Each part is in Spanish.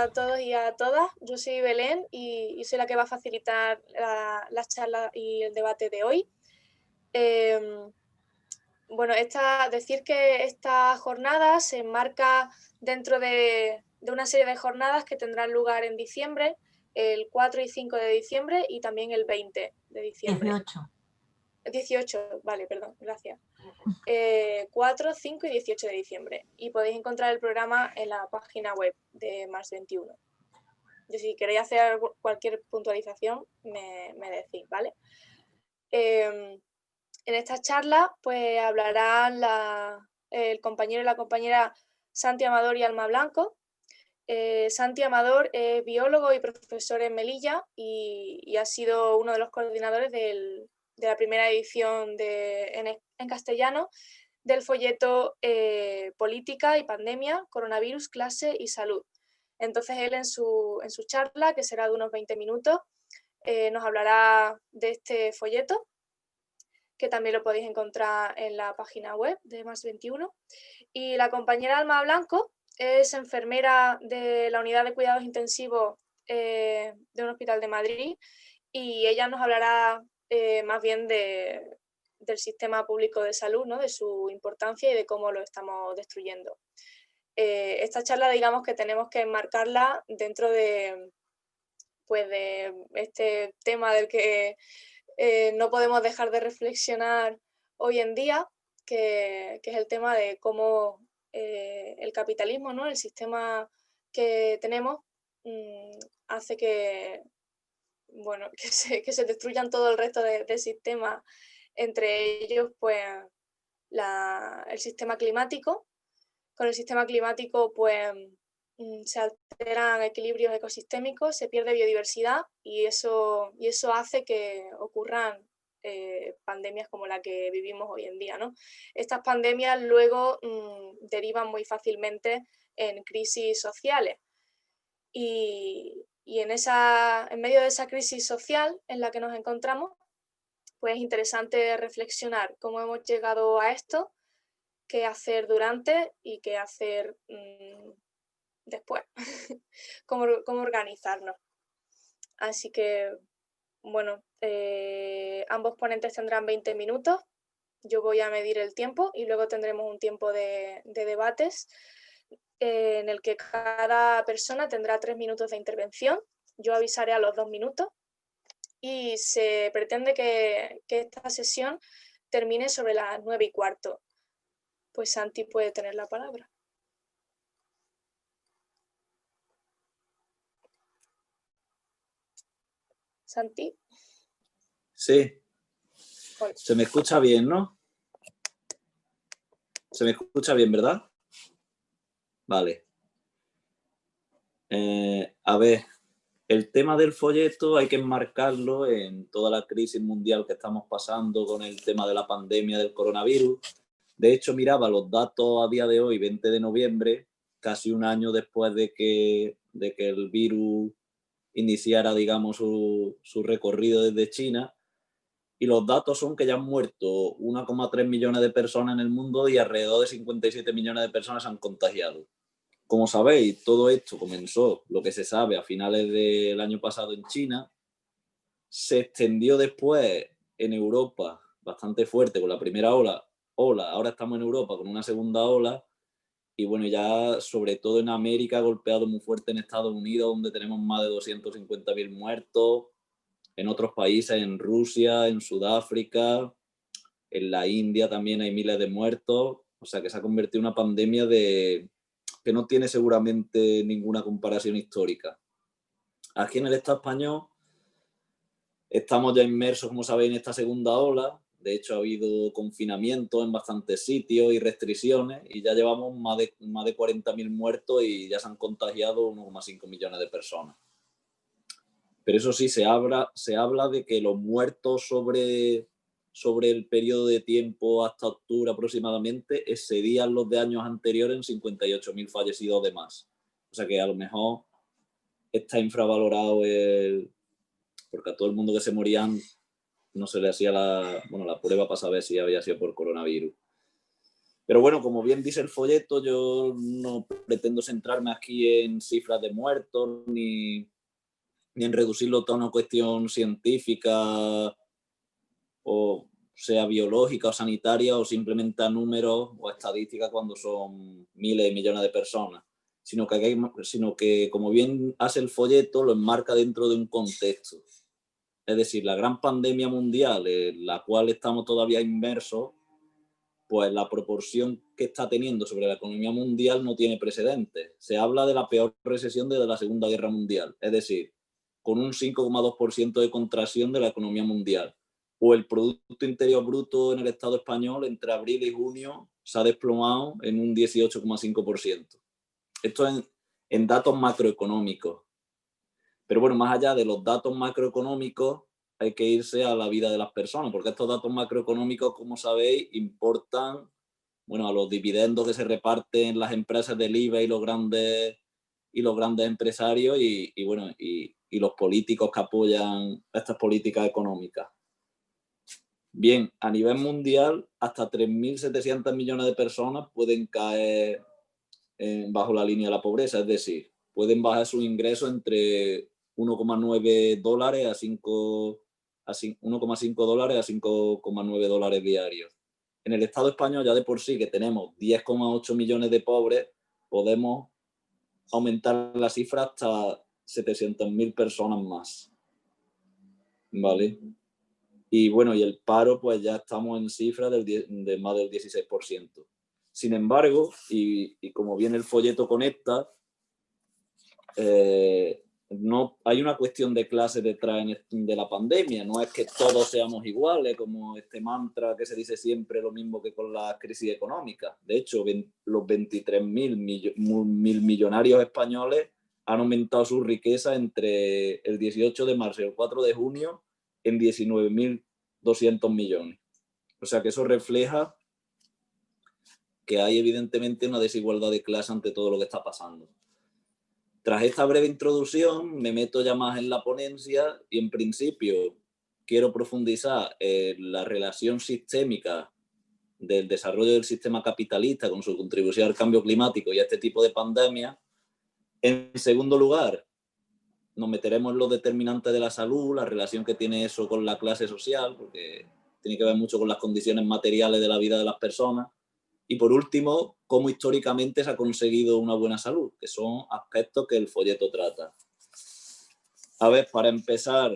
a todos y a todas. Yo soy Belén y soy la que va a facilitar la charla y el debate de hoy. Bueno, decir que esta jornada se enmarca dentro de una serie de jornadas que tendrán lugar en diciembre, el 4 y 5 de diciembre y también el 20 de diciembre. 18, vale, perdón, gracias. 4, 5 y 18 de diciembre. Y podéis encontrar el programa en la página web de Más 21. Y si queréis hacer cualquier puntualización, me decís, ¿vale? En esta charla pues hablarán el compañero y la compañera Santi Amador y Alma Blanco. Santi Amador es biólogo y profesor en Melilla y ha sido uno de los coordinadores de la primera edición en castellano del folleto Política y Pandemia, Coronavirus, Clase y Salud. Entonces él en su charla, que será de unos 20 minutos, nos hablará de este folleto, que también lo podéis encontrar en la página web de Más 21. Y la compañera Alma Blanco es enfermera de la unidad de cuidados intensivos de un hospital de Madrid y ella nos hablará más bien del sistema público de salud, ¿no? De su importancia y de cómo lo estamos destruyendo. Esta charla, digamos que tenemos que enmarcarla dentro de este tema del que no podemos dejar de reflexionar hoy en día, que es el tema de cómo el capitalismo, ¿no? El sistema que tenemos hace que se destruyan todo el resto de sistemas, entre ellos pues el sistema climático. Con el sistema climático pues se alteran equilibrios ecosistémicos, se pierde biodiversidad y eso hace que ocurran pandemias como la que vivimos hoy en día, ¿no? Estas pandemias luego derivan muy fácilmente en crisis sociales y en medio de esa crisis social en la que nos encontramos, pues es interesante reflexionar cómo hemos llegado a esto, qué hacer durante y qué hacer después, cómo organizarnos. Así que, bueno, ambos ponentes tendrán 20 minutos, yo voy a medir el tiempo y luego tendremos un tiempo de debates en el que cada persona tendrá 3 minutos de intervención. Yo avisaré a los 2 minutos y se pretende que esta sesión termine sobre las 9:15. Pues Santi puede tener la palabra. Santi. Sí. Hola. Se me escucha bien, ¿no? Se me escucha bien, ¿verdad? Vale. A ver, el tema del folleto hay que enmarcarlo en toda la crisis mundial que estamos pasando con el tema de la pandemia del coronavirus. De hecho, miraba los datos a día de hoy, 20 de noviembre, casi un año después de que el virus iniciara, digamos, su recorrido desde China, y los datos son que ya han muerto 1,3 millones de personas en el mundo y alrededor de 57 millones de personas se han contagiado. Como sabéis, todo esto comenzó, lo que se sabe, a finales del año pasado en China, se extendió después en Europa bastante fuerte con la primera ola, ahora estamos en Europa con una segunda ola, y bueno, ya sobre todo en América ha golpeado muy fuerte en Estados Unidos, donde tenemos más de 250.000 muertos, en otros países, en Rusia, en Sudáfrica, en la India también hay miles de muertos, o sea que se ha convertido en una pandemia que no tiene seguramente ninguna comparación histórica. Aquí en el Estado español estamos ya inmersos, como sabéis, en esta segunda ola. De hecho, ha habido confinamiento en bastantes sitios y restricciones y ya llevamos más de 40.000 muertos y ya se han contagiado 1,5 millones de personas. Pero eso sí, se habla de que los muertos sobre el periodo de tiempo hasta octubre aproximadamente excedían los de años anteriores en 58.000 fallecidos de más. O sea que a lo mejor está infravalorado porque a todo el mundo que se morían no se le hacía la prueba para saber si había sido por coronavirus. Pero bueno, como bien dice el folleto, yo no pretendo centrarme aquí en cifras de muertos ni en reducirlo todo a una cuestión científica o sea biológica o sanitaria o simplemente a números o estadísticas cuando son miles y millones de personas, sino que como bien hace el folleto, lo enmarca dentro de un contexto. Es decir, la gran pandemia mundial en la cual estamos todavía inmersos, pues la proporción que está teniendo sobre la economía mundial no tiene precedentes. Se habla de la peor recesión desde la Segunda Guerra Mundial, es decir, con un 5,2% de contracción de la economía mundial. O el Producto Interior Bruto en el Estado español entre abril y junio se ha desplomado en un 18,5%. Esto en datos macroeconómicos. Pero bueno, más allá de los datos macroeconómicos, hay que irse a la vida de las personas, porque estos datos macroeconómicos, como sabéis, importan, bueno, a los dividendos que se reparten las empresas del IBEX y los grandes empresarios y los políticos que apoyan estas políticas económicas. Bien, a nivel mundial, hasta 3.700 millones de personas pueden caer bajo la línea de la pobreza, es decir, pueden bajar sus ingresos entre 1,9 dólares a 1,5 dólares a 5,9 dólares diarios. En el Estado español, ya de por sí que tenemos 10,8 millones de pobres, podemos aumentar la cifra hasta 700.000 personas más. ¿Vale? Y bueno, y el paro, pues ya estamos en cifras de más del 16%. Sin embargo, y como bien el folleto conecta, no hay una cuestión de clase detrás de la pandemia. No es que todos seamos iguales, como este mantra que se dice siempre, lo mismo que con la crisis económica. De hecho, los 23.000 millonarios españoles han aumentado su riqueza entre el 18 de marzo y el 4 de junio en 19.200 millones. O sea que eso refleja que hay evidentemente una desigualdad de clase ante todo lo que está pasando. Tras esta breve introducción, me meto ya más en la ponencia y en principio quiero profundizar en la relación sistémica del desarrollo del sistema capitalista con su contribución al cambio climático y a este tipo de pandemias. En segundo lugar, nos meteremos en los determinantes de la salud, la relación que tiene eso con la clase social, porque tiene que ver mucho con las condiciones materiales de la vida de las personas. Y por último, cómo históricamente se ha conseguido una buena salud, que son aspectos que el folleto trata. A ver, para empezar,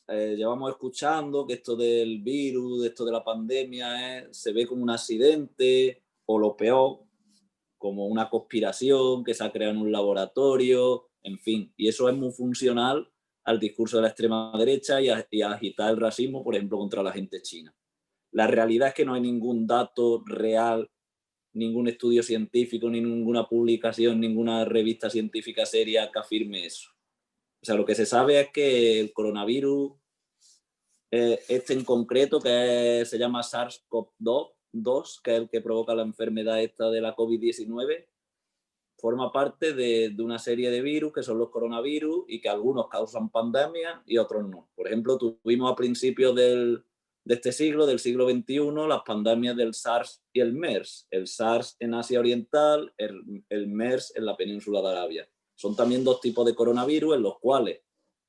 llevamos escuchando que esto del virus, esto de la pandemia, se ve como un accidente o lo peor, como una conspiración que se ha creado en un laboratorio, en fin. Y eso es muy funcional al discurso de la extrema derecha y a agitar el racismo, por ejemplo, contra la gente china. La realidad es que no hay ningún dato real, ningún estudio científico, ni ninguna publicación, ninguna revista científica seria que afirme eso. O sea, lo que se sabe es que el coronavirus, este en concreto, que se llama SARS-CoV-2, que es el que provoca la enfermedad esta de la COVID-19, forma parte de una serie de virus que son los coronavirus y que algunos causan pandemia y otros no. Por ejemplo, tuvimos a principios de este siglo, del siglo XXI, las pandemias del SARS y el MERS. El SARS en Asia Oriental, el MERS en la península de Arabia. Son también dos tipos de coronavirus en los cuales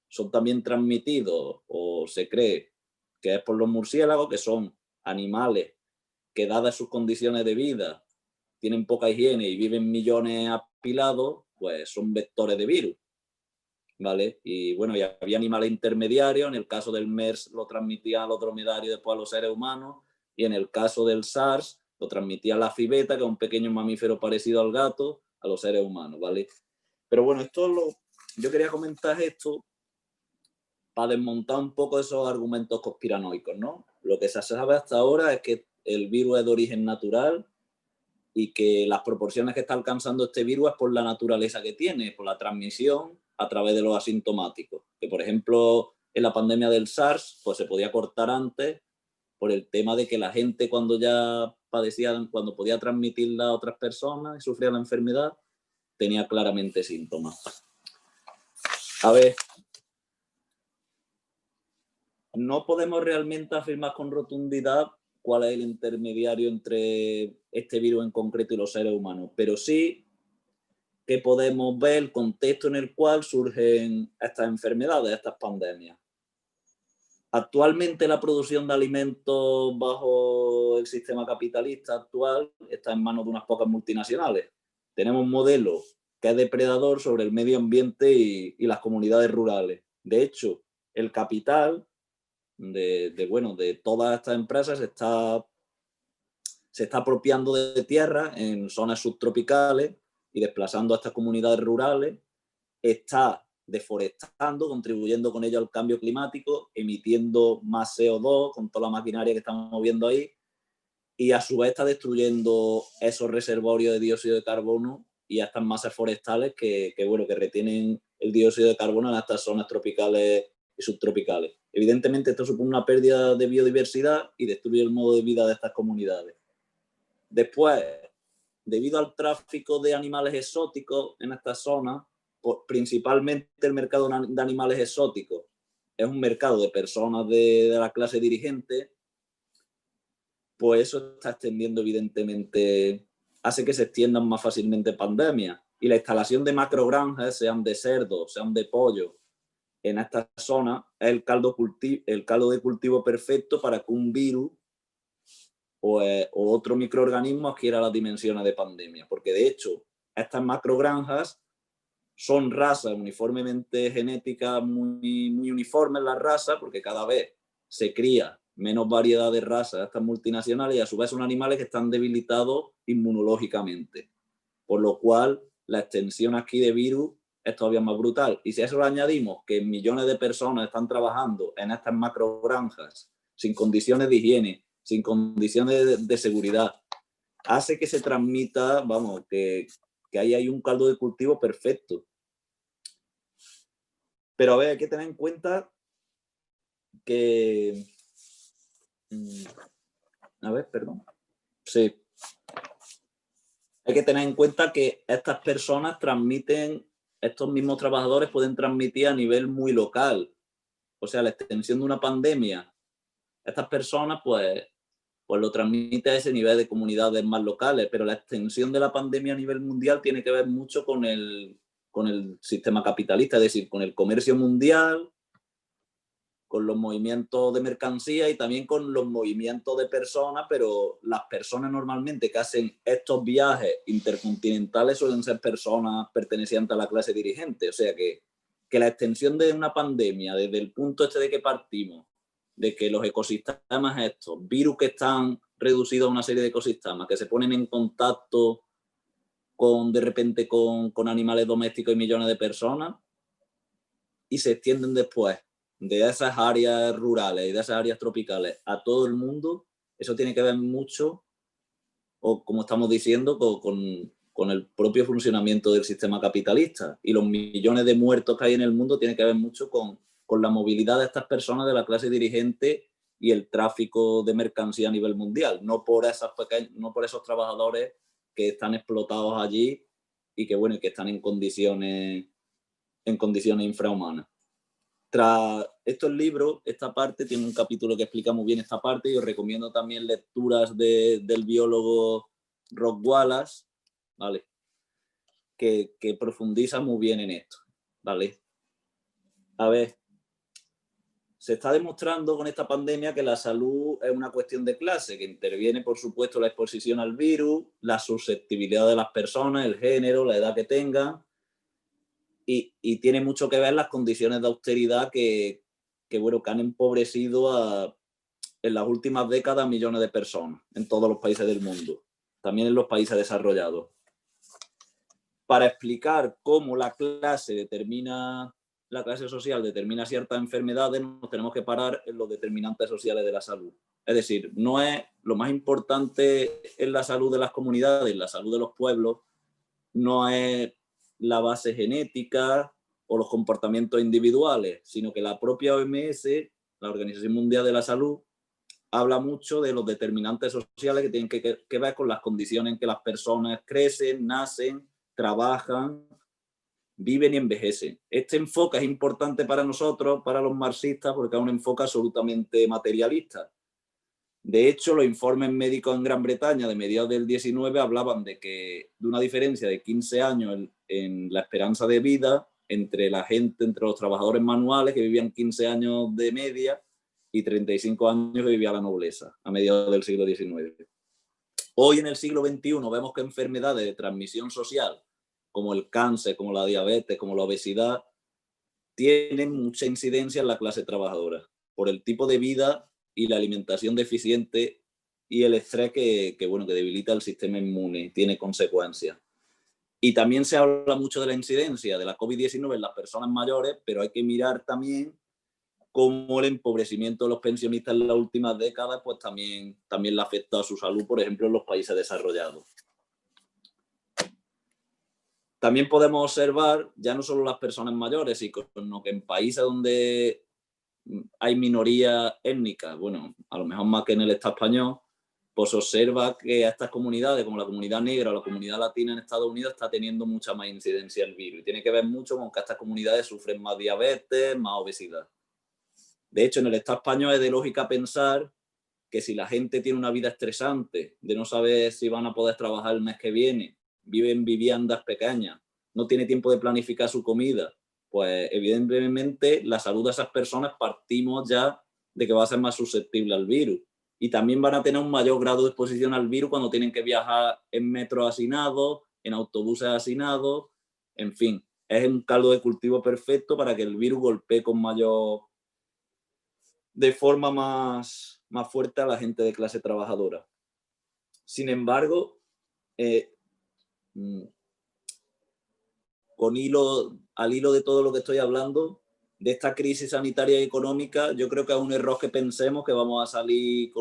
son también transmitidos o se cree que es por los murciélagos, que son animales que dadas sus condiciones de vida tienen poca higiene y viven millones apilados, pues son vectores de virus, ¿vale? Y bueno, y había animales intermediarios, en el caso del MERS lo transmitía a los dromedarios y después a los seres humanos, y en el caso del SARS lo transmitía la civeta, que es un pequeño mamífero parecido al gato, a los seres humanos, ¿vale? Pero bueno, yo quería comentar esto para desmontar un poco esos argumentos conspiranoicos, ¿no? Lo que se sabe hasta ahora es que el virus es de origen natural y que las proporciones que está alcanzando este virus es por la naturaleza que tiene, por la transmisión a través de los asintomáticos. Que, por ejemplo, en la pandemia del SARS, pues se podía cortar antes por el tema de que la gente cuando ya padecía, cuando podía transmitirla a otras personas y sufría la enfermedad, tenía claramente síntomas. A ver, no podemos realmente afirmar con rotundidad cuál es el intermediario entre este virus en concreto y los seres humanos, pero sí que podemos ver el contexto en el cual surgen estas enfermedades, estas pandemias. Actualmente la producción de alimentos bajo el sistema capitalista actual está en manos de unas pocas multinacionales. Tenemos un modelo que es depredador sobre el medio ambiente y las comunidades rurales. De hecho, el capital de todas estas empresas se está apropiando de tierras en zonas subtropicales y desplazando a estas comunidades rurales, está deforestando, contribuyendo con ello al cambio climático, emitiendo más CO2 con toda la maquinaria que estamos viendo ahí, y a su vez está destruyendo esos reservorios de dióxido de carbono y a estas masas forestales que retienen el dióxido de carbono en estas zonas tropicales y subtropicales. Evidentemente esto supone una pérdida de biodiversidad y destruye el modo de vida de estas comunidades. Después, debido al tráfico de animales exóticos en estas zonas, principalmente el mercado de animales exóticos es un mercado de personas de la clase dirigente, pues eso está extendiendo evidentemente, hace que se extiendan más fácilmente pandemias. Y la instalación de macrogranjas, sean de cerdo, sean de pollo, en estas zonas es el caldo de cultivo perfecto para que un virus o otro microorganismo adquiera las dimensiones de pandemia. Porque de hecho, estas macrogranjas son razas uniformemente genéticas, muy uniformes las razas, porque cada vez se cría menos variedad de razas de estas multinacionales y a su vez son animales que están debilitados inmunológicamente. Por lo cual, la extensión aquí de virus es todavía más brutal. Y si a eso le añadimos que millones de personas están trabajando en estas macrogranjas sin condiciones de higiene, sin condiciones de seguridad, hace que se transmita, vamos, que ahí hay un caldo de cultivo perfecto. Pero a ver, hay que tener en cuenta que... A ver, perdón. Sí. Hay que tener en cuenta que estas personas transmiten, estos mismos trabajadores pueden transmitir a nivel muy local. O sea, la extensión de una pandemia, estas personas pues lo transmite a ese nivel de comunidades más locales, pero la extensión de la pandemia a nivel mundial tiene que ver mucho con el sistema capitalista, es decir, con el comercio mundial, con los movimientos de mercancía y también con los movimientos de personas, pero las personas normalmente que hacen estos viajes intercontinentales suelen ser personas pertenecientes a la clase dirigente, o sea que la extensión de una pandemia desde el punto de que partimos, de que los ecosistemas estos, virus que están reducidos a una serie de ecosistemas, que se ponen en contacto de repente con animales domésticos y millones de personas y se extienden después de esas áreas rurales y de esas áreas tropicales a todo el mundo, eso tiene que ver mucho, o como estamos diciendo, con el propio funcionamiento del sistema capitalista. Y los millones de muertos que hay en el mundo tienen que ver mucho con la movilidad de estas personas de la clase dirigente y el tráfico de mercancía a nivel mundial, no por esos trabajadores que están explotados allí y que están en condiciones infrahumanas. Tras estos libros, esta parte tiene un capítulo que explica muy bien esta parte y os recomiendo también lecturas del biólogo Rob Wallace, ¿vale? Que profundiza muy bien en esto, ¿vale? A ver, se está demostrando con esta pandemia que la salud es una cuestión de clase, que interviene, por supuesto, la exposición al virus, la susceptibilidad de las personas, el género, la edad que tengan, y tiene mucho que ver las condiciones de austeridad que han empobrecido en las últimas décadas a millones de personas en todos los países del mundo, también en los países desarrollados. Para explicar cómo la clase social determina ciertas enfermedades, nos tenemos que parar en los determinantes sociales de la salud. Es decir, no es lo más importante en la salud de las comunidades, en la salud de los pueblos, no es la base genética o los comportamientos individuales, sino que la propia OMS, la Organización Mundial de la Salud, habla mucho de los determinantes sociales que tienen que ver con las condiciones en que las personas crecen, nacen, trabajan, viven y envejecen. Este enfoque es importante para nosotros, para los marxistas, porque es un enfoque absolutamente materialista. De hecho, los informes médicos en Gran Bretaña de mediados del 19 hablaban de una diferencia de 15 años en la esperanza de vida entre la gente, entre los trabajadores manuales, que vivían 15 años de media, y 35 años que vivía la nobleza a mediados del siglo XIX. Hoy, en el siglo XXI, vemos que enfermedades de transmisión social, como el cáncer, como la diabetes, como la obesidad, tienen mucha incidencia en la clase trabajadora, por el tipo de vida y la alimentación deficiente y el estrés que debilita el sistema inmune, tiene consecuencias. Y también se habla mucho de la incidencia de la COVID-19 en las personas mayores, pero hay que mirar también cómo el empobrecimiento de los pensionistas en las últimas décadas pues también le afecta a su salud, por ejemplo, en los países desarrollados. También podemos observar, ya no solo las personas mayores, sino que en países donde hay minorías étnicas, bueno, a lo mejor más que en el Estado español, pues observa que a estas comunidades, como la comunidad negra o la comunidad latina en Estados Unidos, está teniendo mucha más incidencia el virus. Y tiene que ver mucho con que estas comunidades sufren más diabetes, más obesidad. De hecho, en el Estado español es de lógica pensar que si la gente tiene una vida estresante, de no saber si van a poder trabajar el mes que viene, vive en viviendas pequeñas, no tiene tiempo de planificar su comida, pues evidentemente la salud de esas personas partimos ya de que va a ser más susceptible al virus. Y también van a tener un mayor grado de exposición al virus cuando tienen que viajar en metros hacinados, en autobuses hacinados, en fin. Es un caldo de cultivo perfecto para que el virus golpee de forma más fuerte a la gente de clase trabajadora. Sin embargo, al hilo de todo lo que estoy hablando, de esta crisis sanitaria y económica, yo creo que es un error que pensemos que vamos a salir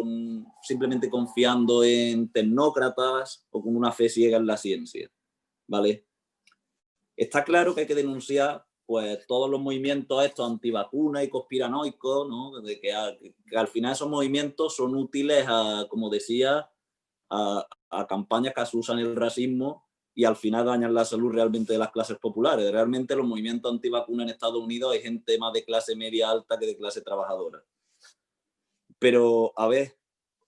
simplemente confiando en tecnócratas o con una fe ciega en la ciencia, ¿vale? Está claro que hay que denunciar pues todos los movimientos estos antivacunas y conspiranoicos, ¿no? De que al final esos movimientos son útiles como decía, a campañas que asusan el racismo y al final dañan la salud realmente de las clases populares. Realmente los movimientos antivacunas en Estados Unidos hay gente más de clase media alta que de clase trabajadora. Pero, a ver,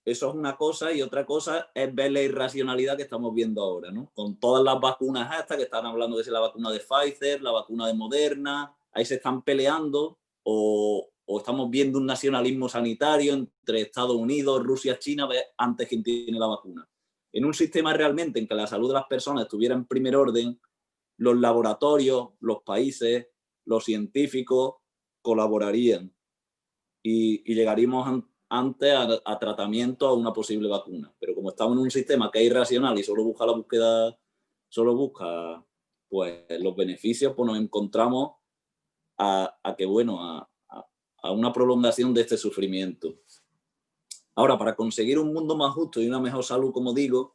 eso es una cosa, y otra cosa es ver la irracionalidad que estamos viendo ahora, ¿no? Con todas las vacunas estas que están hablando de si la vacuna de Pfizer, la vacuna de Moderna, ahí se están peleando o estamos viendo un nacionalismo sanitario entre Estados Unidos, Rusia, China, antes quién tiene la vacuna. En un sistema realmente en que la salud de las personas estuviera en primer orden, los laboratorios, los países, los científicos colaborarían y llegaríamos antes a tratamiento, a una posible vacuna. Pero como estamos en un sistema que es irracional y solo busca pues los beneficios, pues nos encontramos a una prolongación de este sufrimiento. Ahora, para conseguir un mundo más justo y una mejor salud, como digo,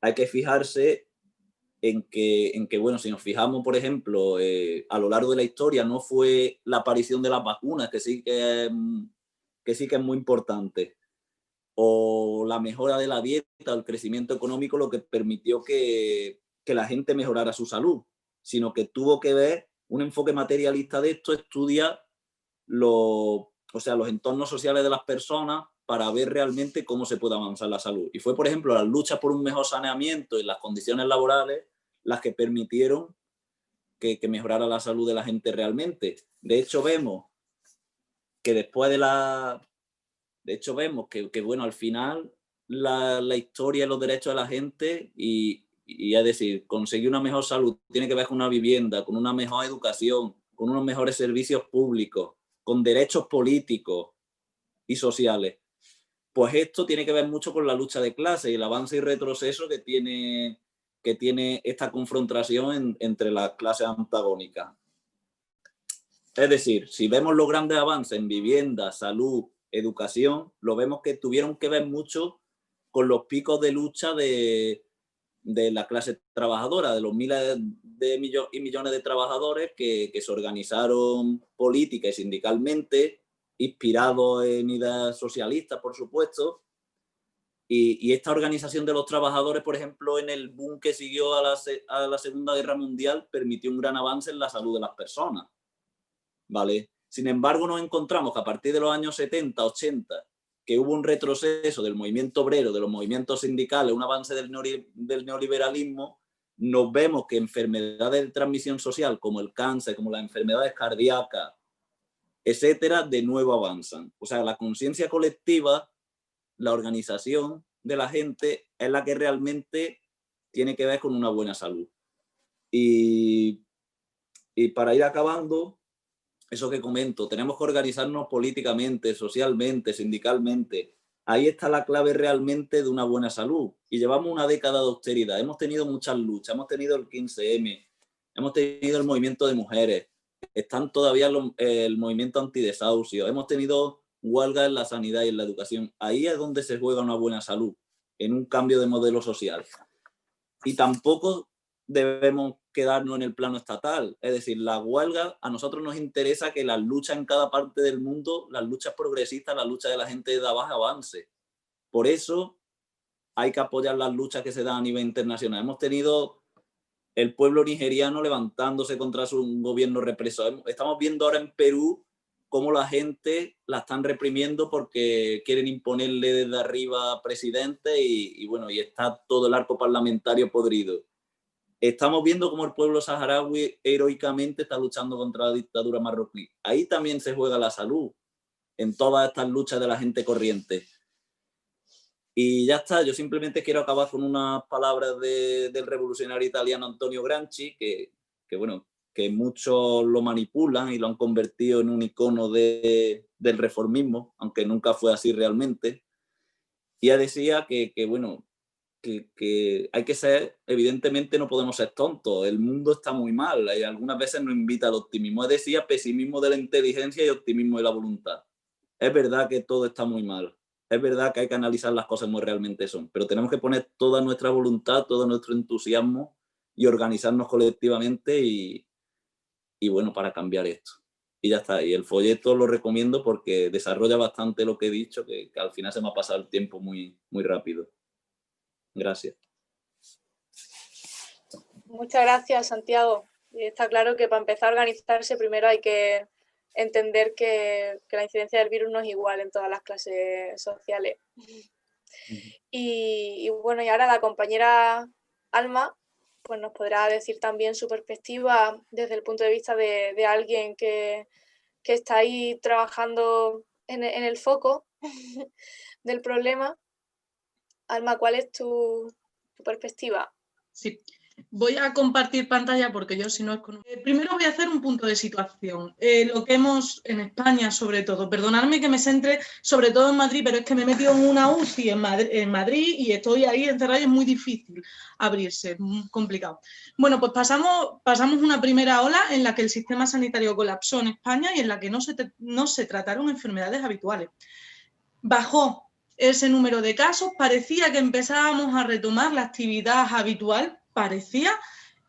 hay que fijarse en que bueno, si nos fijamos, por ejemplo, a lo largo de la historia, no fue la aparición de las vacunas, que sí que es muy importante, o la mejora de la dieta, o el crecimiento económico, lo que permitió que la gente mejorara su salud, sino que tuvo que ver un enfoque materialista de esto, estudia los entornos sociales de las personas para ver realmente cómo se puede avanzar la salud. Y fue, por ejemplo, las luchas por un mejor saneamiento y las condiciones laborales las que permitieron que mejorara la salud de la gente realmente. De hecho, vemos que bueno, al final la historia y los derechos de la gente y es decir, conseguir una mejor salud tiene que ver con una vivienda, con una mejor educación, con unos mejores servicios públicos, con derechos políticos y sociales. Pues esto tiene que ver mucho con la lucha de clases y el avance y retroceso que tiene esta confrontación entre las clases antagónicas. Es decir, si vemos los grandes avances en vivienda, salud, educación, lo vemos que tuvieron que ver mucho con los picos de lucha de la clase trabajadora, de los miles y millones de trabajadores que se organizaron política y sindicalmente, inspirados en ideas socialistas, por supuesto, y esta organización de los trabajadores, por ejemplo, en el boom que siguió a la Segunda Guerra Mundial, permitió un gran avance en la salud de las personas, ¿vale? Sin embargo, nos encontramos que a partir de los años 70, 80, que hubo un retroceso del movimiento obrero, de los movimientos sindicales, un avance del neoliberalismo, nos vemos que enfermedades de transmisión social como el cáncer, como las enfermedades cardíacas, etcétera, de nuevo avanzan. O sea, la conciencia colectiva, la organización de la gente es la que realmente tiene que ver con una buena salud. Y para ir acabando, eso que comento, tenemos que organizarnos políticamente, socialmente, sindicalmente. Ahí está la clave realmente de una buena salud. Y llevamos una década de austeridad. Hemos tenido muchas luchas, hemos tenido el 15M, hemos tenido el movimiento de mujeres, están todavía el movimiento antidesahucio, hemos tenido huelgas en la sanidad y en la educación. Ahí es donde se juega una buena salud, en un cambio de modelo social. Y tampoco debemos quedarnos en el plano estatal. Es decir, la huelga, a nosotros nos interesa que las luchas en cada parte del mundo, las luchas progresistas, las luchas de la gente de abajo avance. Por eso hay que apoyar las luchas que se dan a nivel internacional. Hemos tenido el pueblo nigeriano levantándose contra su gobierno represor. Estamos viendo ahora en Perú cómo la gente la están reprimiendo porque quieren imponerle desde arriba presidente y bueno, y está todo el arco parlamentario podrido. Estamos viendo cómo el pueblo saharaui heroicamente está luchando contra la dictadura marroquí. Ahí también se juega la salud, en todas estas luchas de la gente corriente. Y ya está, yo simplemente quiero acabar con unas palabras del revolucionario italiano Antonio Gramsci, bueno, que muchos lo manipulan y lo han convertido en un icono del reformismo, aunque nunca fue así realmente. Y él decía que bueno, que hay que ser, evidentemente no podemos ser tontos, el mundo está muy mal y algunas veces nos invita al optimismo. Él decía pesimismo de la inteligencia y optimismo de la voluntad. Es verdad que todo está muy mal, es verdad que hay que analizar las cosas como realmente son, pero tenemos que poner toda nuestra voluntad, todo nuestro entusiasmo y organizarnos colectivamente y bueno, para cambiar esto. Y ya está, y el folleto lo recomiendo porque desarrolla bastante lo que he dicho, que al final se me ha pasado el tiempo muy, muy rápido. Gracias. Muchas gracias, Santiago. Y está claro que para empezar a organizarse primero hay que entender que la incidencia del virus no es igual en todas las clases sociales. Y bueno, y ahora la compañera Alma pues nos podrá decir también su perspectiva desde el punto de vista de alguien que está ahí trabajando en el foco del problema. Alma, ¿cuál es tu perspectiva? Sí, voy a compartir pantalla porque yo si no es con... Primero voy a hacer un punto de situación. Lo que hemos en España sobre todo, perdonadme que me centre sobre todo en Madrid, pero es que me he metido en una UCI en Madrid y estoy ahí encerrada y es muy difícil abrirse, muy complicado. Bueno, pues pasamos una primera ola en la que el sistema sanitario colapsó en España y en la que no se trataron enfermedades habituales. Bajó ese número de casos, parecía que empezábamos a retomar la actividad habitual, parecía,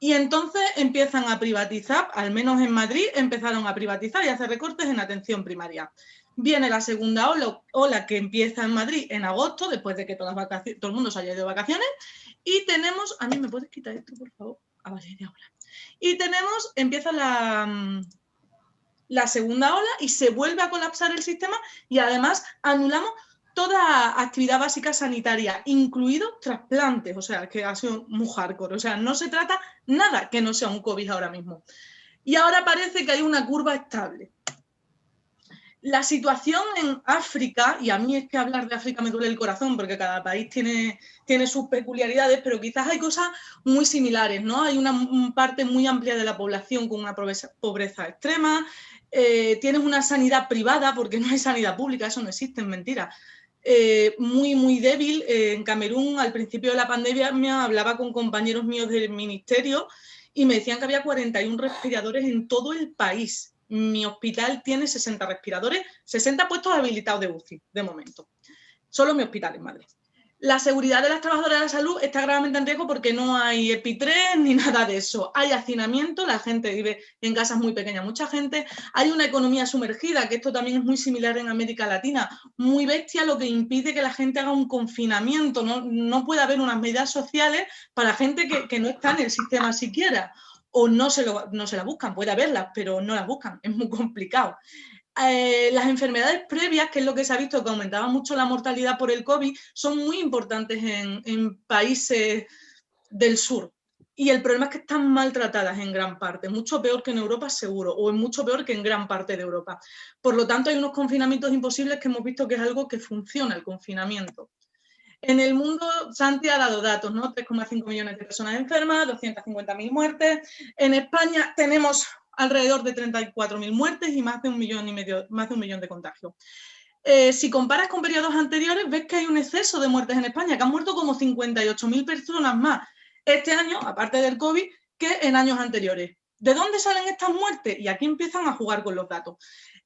y entonces empiezan a privatizar, al menos en Madrid, empezaron a privatizar y a hacer recortes en atención primaria. Viene la segunda ola que empieza en Madrid en agosto, después de que todo el mundo se haya ido de vacaciones, y tenemos, a mí me puedes quitar esto, por favor, vale, de ahora. Y empieza la segunda ola y se vuelve a colapsar el sistema y además anulamos toda actividad básica sanitaria, incluidos trasplantes, o sea, que ha sido muy hardcore, o sea, no se trata nada que no sea un COVID ahora mismo. Y ahora parece que hay una curva estable. La situación en África, y a mí es que hablar de África me duele el corazón porque cada país tiene sus peculiaridades, pero quizás hay cosas muy similares, ¿no? Hay una parte muy amplia de la población con una pobreza extrema, tienes una sanidad privada porque no hay sanidad pública, eso no existe, es mentira. Muy, muy débil. En Camerún, al principio de la pandemia, me hablaba con compañeros míos del ministerio y me decían que había 41 respiradores en todo el país. Mi hospital tiene 60 respiradores, 60 puestos habilitados de UCI, de momento. Solo mi hospital en Madrid. La seguridad de las trabajadoras de la salud está gravemente en riesgo porque no hay EPI-3 ni nada de eso. Hay hacinamiento, la gente vive en casas muy pequeñas, mucha gente. Hay una economía sumergida, que esto también es muy similar en América Latina, muy bestia, lo que impide que la gente haga un confinamiento. No puede haber unas medidas sociales para gente que no está en el sistema siquiera. O no se la buscan, puede haberlas, pero no las buscan, es muy complicado. Las enfermedades previas, que es lo que se ha visto que aumentaba mucho la mortalidad por el COVID, son muy importantes en países del sur. Y el problema es que están maltratadas en gran parte, mucho peor que en Europa seguro, o mucho peor que en gran parte de Europa. Por lo tanto, hay unos confinamientos imposibles que hemos visto que es algo que funciona, el confinamiento. En el mundo, Santi ha dado datos, ¿no? 3,5 millones de personas enfermas, 250.000 muertes. En España tenemos alrededor de 34.000 muertes y más de 1,5 millones, más de 1 millón de contagios. Si comparas con periodos anteriores, ves que hay un exceso de muertes en España, que han muerto como 58.000 personas más este año, aparte del COVID, que en años anteriores. ¿De dónde salen estas muertes? Y aquí empiezan a jugar con los datos.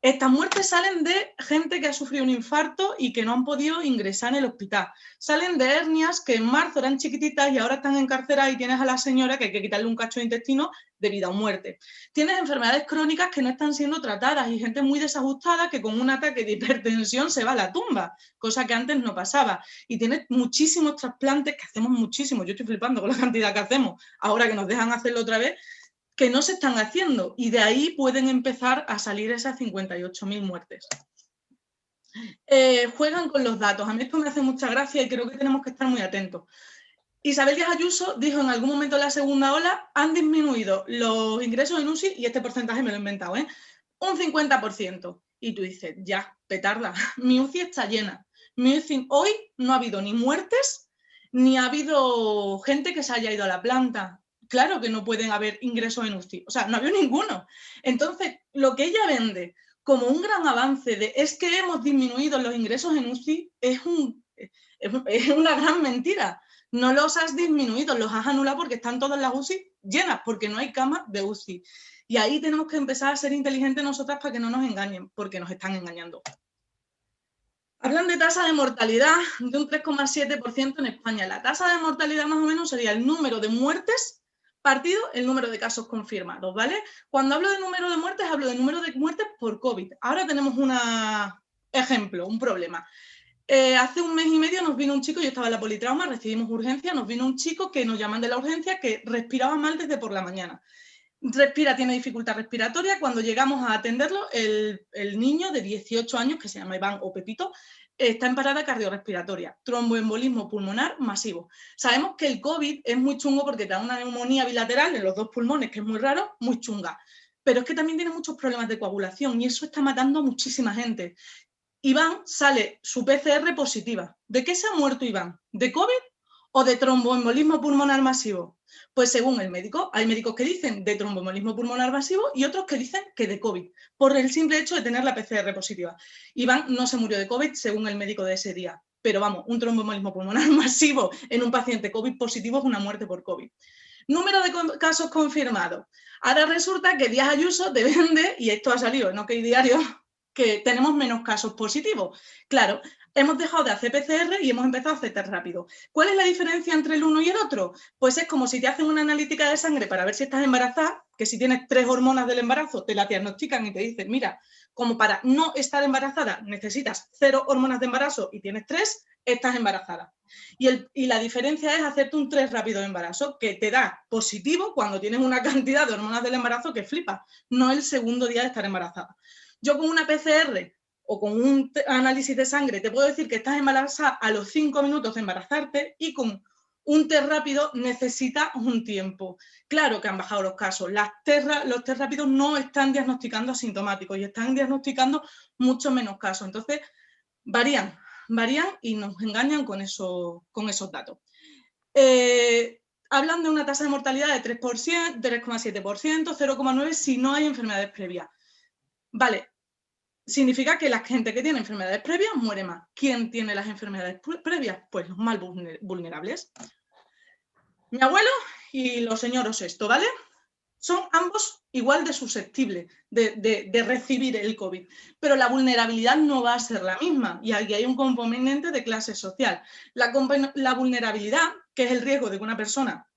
Estas muertes salen de gente que ha sufrido un infarto y que no han podido ingresar en el hospital. Salen de hernias que en marzo eran chiquititas y ahora están encarceladas y tienes a la señora que hay que quitarle un cacho de intestino de vida o muerte. Tienes enfermedades crónicas que no están siendo tratadas y gente muy desajustada que con un ataque de hipertensión se va a la tumba, cosa que antes no pasaba. Y tienes muchísimos trasplantes, que hacemos muchísimos, yo estoy flipando con la cantidad que hacemos, ahora que nos dejan hacerlo otra vez, que no se están haciendo, y de ahí pueden empezar a salir esas 58.000 muertes. Juegan con los datos. A mí esto me hace mucha gracia y creo que tenemos que estar muy atentos. Isabel Díaz Ayuso dijo en algún momento en la segunda ola, han disminuido los ingresos en UCI, y este porcentaje me lo he inventado, un 50%. Y tú dices, ya, petarda, mi UCI está llena. Mi UCI, hoy no ha habido ni muertes, ni ha habido gente que se haya ido a la planta. Claro que no pueden haber ingresos en UCI, o sea, no ha habido ninguno. Entonces, lo que ella vende como un gran avance de es que hemos disminuido los ingresos en UCI es una gran mentira. No los has disminuido, los has anulado porque están todas las UCI llenas, porque no hay camas de UCI. Y ahí tenemos que empezar a ser inteligentes nosotras para que no nos engañen, porque nos están engañando. Hablan de tasa de mortalidad de un 3,7% en España. La tasa de mortalidad más o menos sería el número de muertes partido el número de casos confirmados, ¿vale? Cuando hablo de número de muertes, hablo de número de muertes por COVID. Ahora tenemos un ejemplo, un problema. Hace un mes y medio nos vino un chico, yo estaba en la politrauma, recibimos urgencia, nos vino un chico que nos llaman de la urgencia que respiraba mal desde por la mañana. Tiene dificultad respiratoria. Cuando llegamos a atenderlo, el niño de 18 años, que se llama Iván o Pepito, está en parada cardiorrespiratoria, tromboembolismo pulmonar masivo. Sabemos que el COVID es muy chungo porque te da una neumonía bilateral en los dos pulmones, que es muy raro, muy chunga. Pero es que también tiene muchos problemas de coagulación y eso está matando a muchísima gente. Iván sale su PCR positiva. ¿De qué se ha muerto Iván? ¿De COVID o de tromboembolismo pulmonar masivo? Pues según el médico, hay médicos que dicen de tromboembolismo pulmonar masivo y otros que dicen que de COVID, por el simple hecho de tener la PCR positiva. Iván no se murió de COVID según el médico de ese día, pero vamos, un tromboembolismo pulmonar masivo en un paciente COVID positivo es una muerte por COVID. Número de casos confirmados. Ahora resulta que Díaz Ayuso te vende, y esto ha salido en OK Diario, que tenemos menos casos positivos. Claro, hemos dejado de hacer PCR y hemos empezado a hacer test rápido. ¿Cuál es la diferencia entre el uno y el otro? Pues es como si te hacen una analítica de sangre para ver si estás embarazada, que si tienes 3 hormonas del embarazo te la diagnostican y te dicen, mira, como para no estar embarazada necesitas 0 hormonas de embarazo y tienes 3, estás embarazada. Y la diferencia es hacerte un test rápido de embarazo, que te da positivo cuando tienes una cantidad de hormonas del embarazo que flipa, no el segundo día de estar embarazada. Yo con una PCR o con un análisis de sangre te puedo decir que estás embarazada a los 5 minutos de embarazarte, y con un test rápido necesita un tiempo. Claro que han bajado los casos. Los test rápidos no están diagnosticando asintomáticos y están diagnosticando mucho menos casos. Entonces, varían y nos engañan con esos datos. Hablan de una tasa de mortalidad de 3%, 3,7%, 0,9% si no hay enfermedades previas. Vale, significa que la gente que tiene enfermedades previas muere más. ¿Quién tiene las enfermedades previas? Pues los más vulnerables. Mi abuelo y los señoros esto, ¿vale? Son ambos igual de susceptibles de recibir el COVID, pero la vulnerabilidad no va a ser la misma, y aquí hay un componente de clase social. La vulnerabilidad, que es el riesgo de que una persona,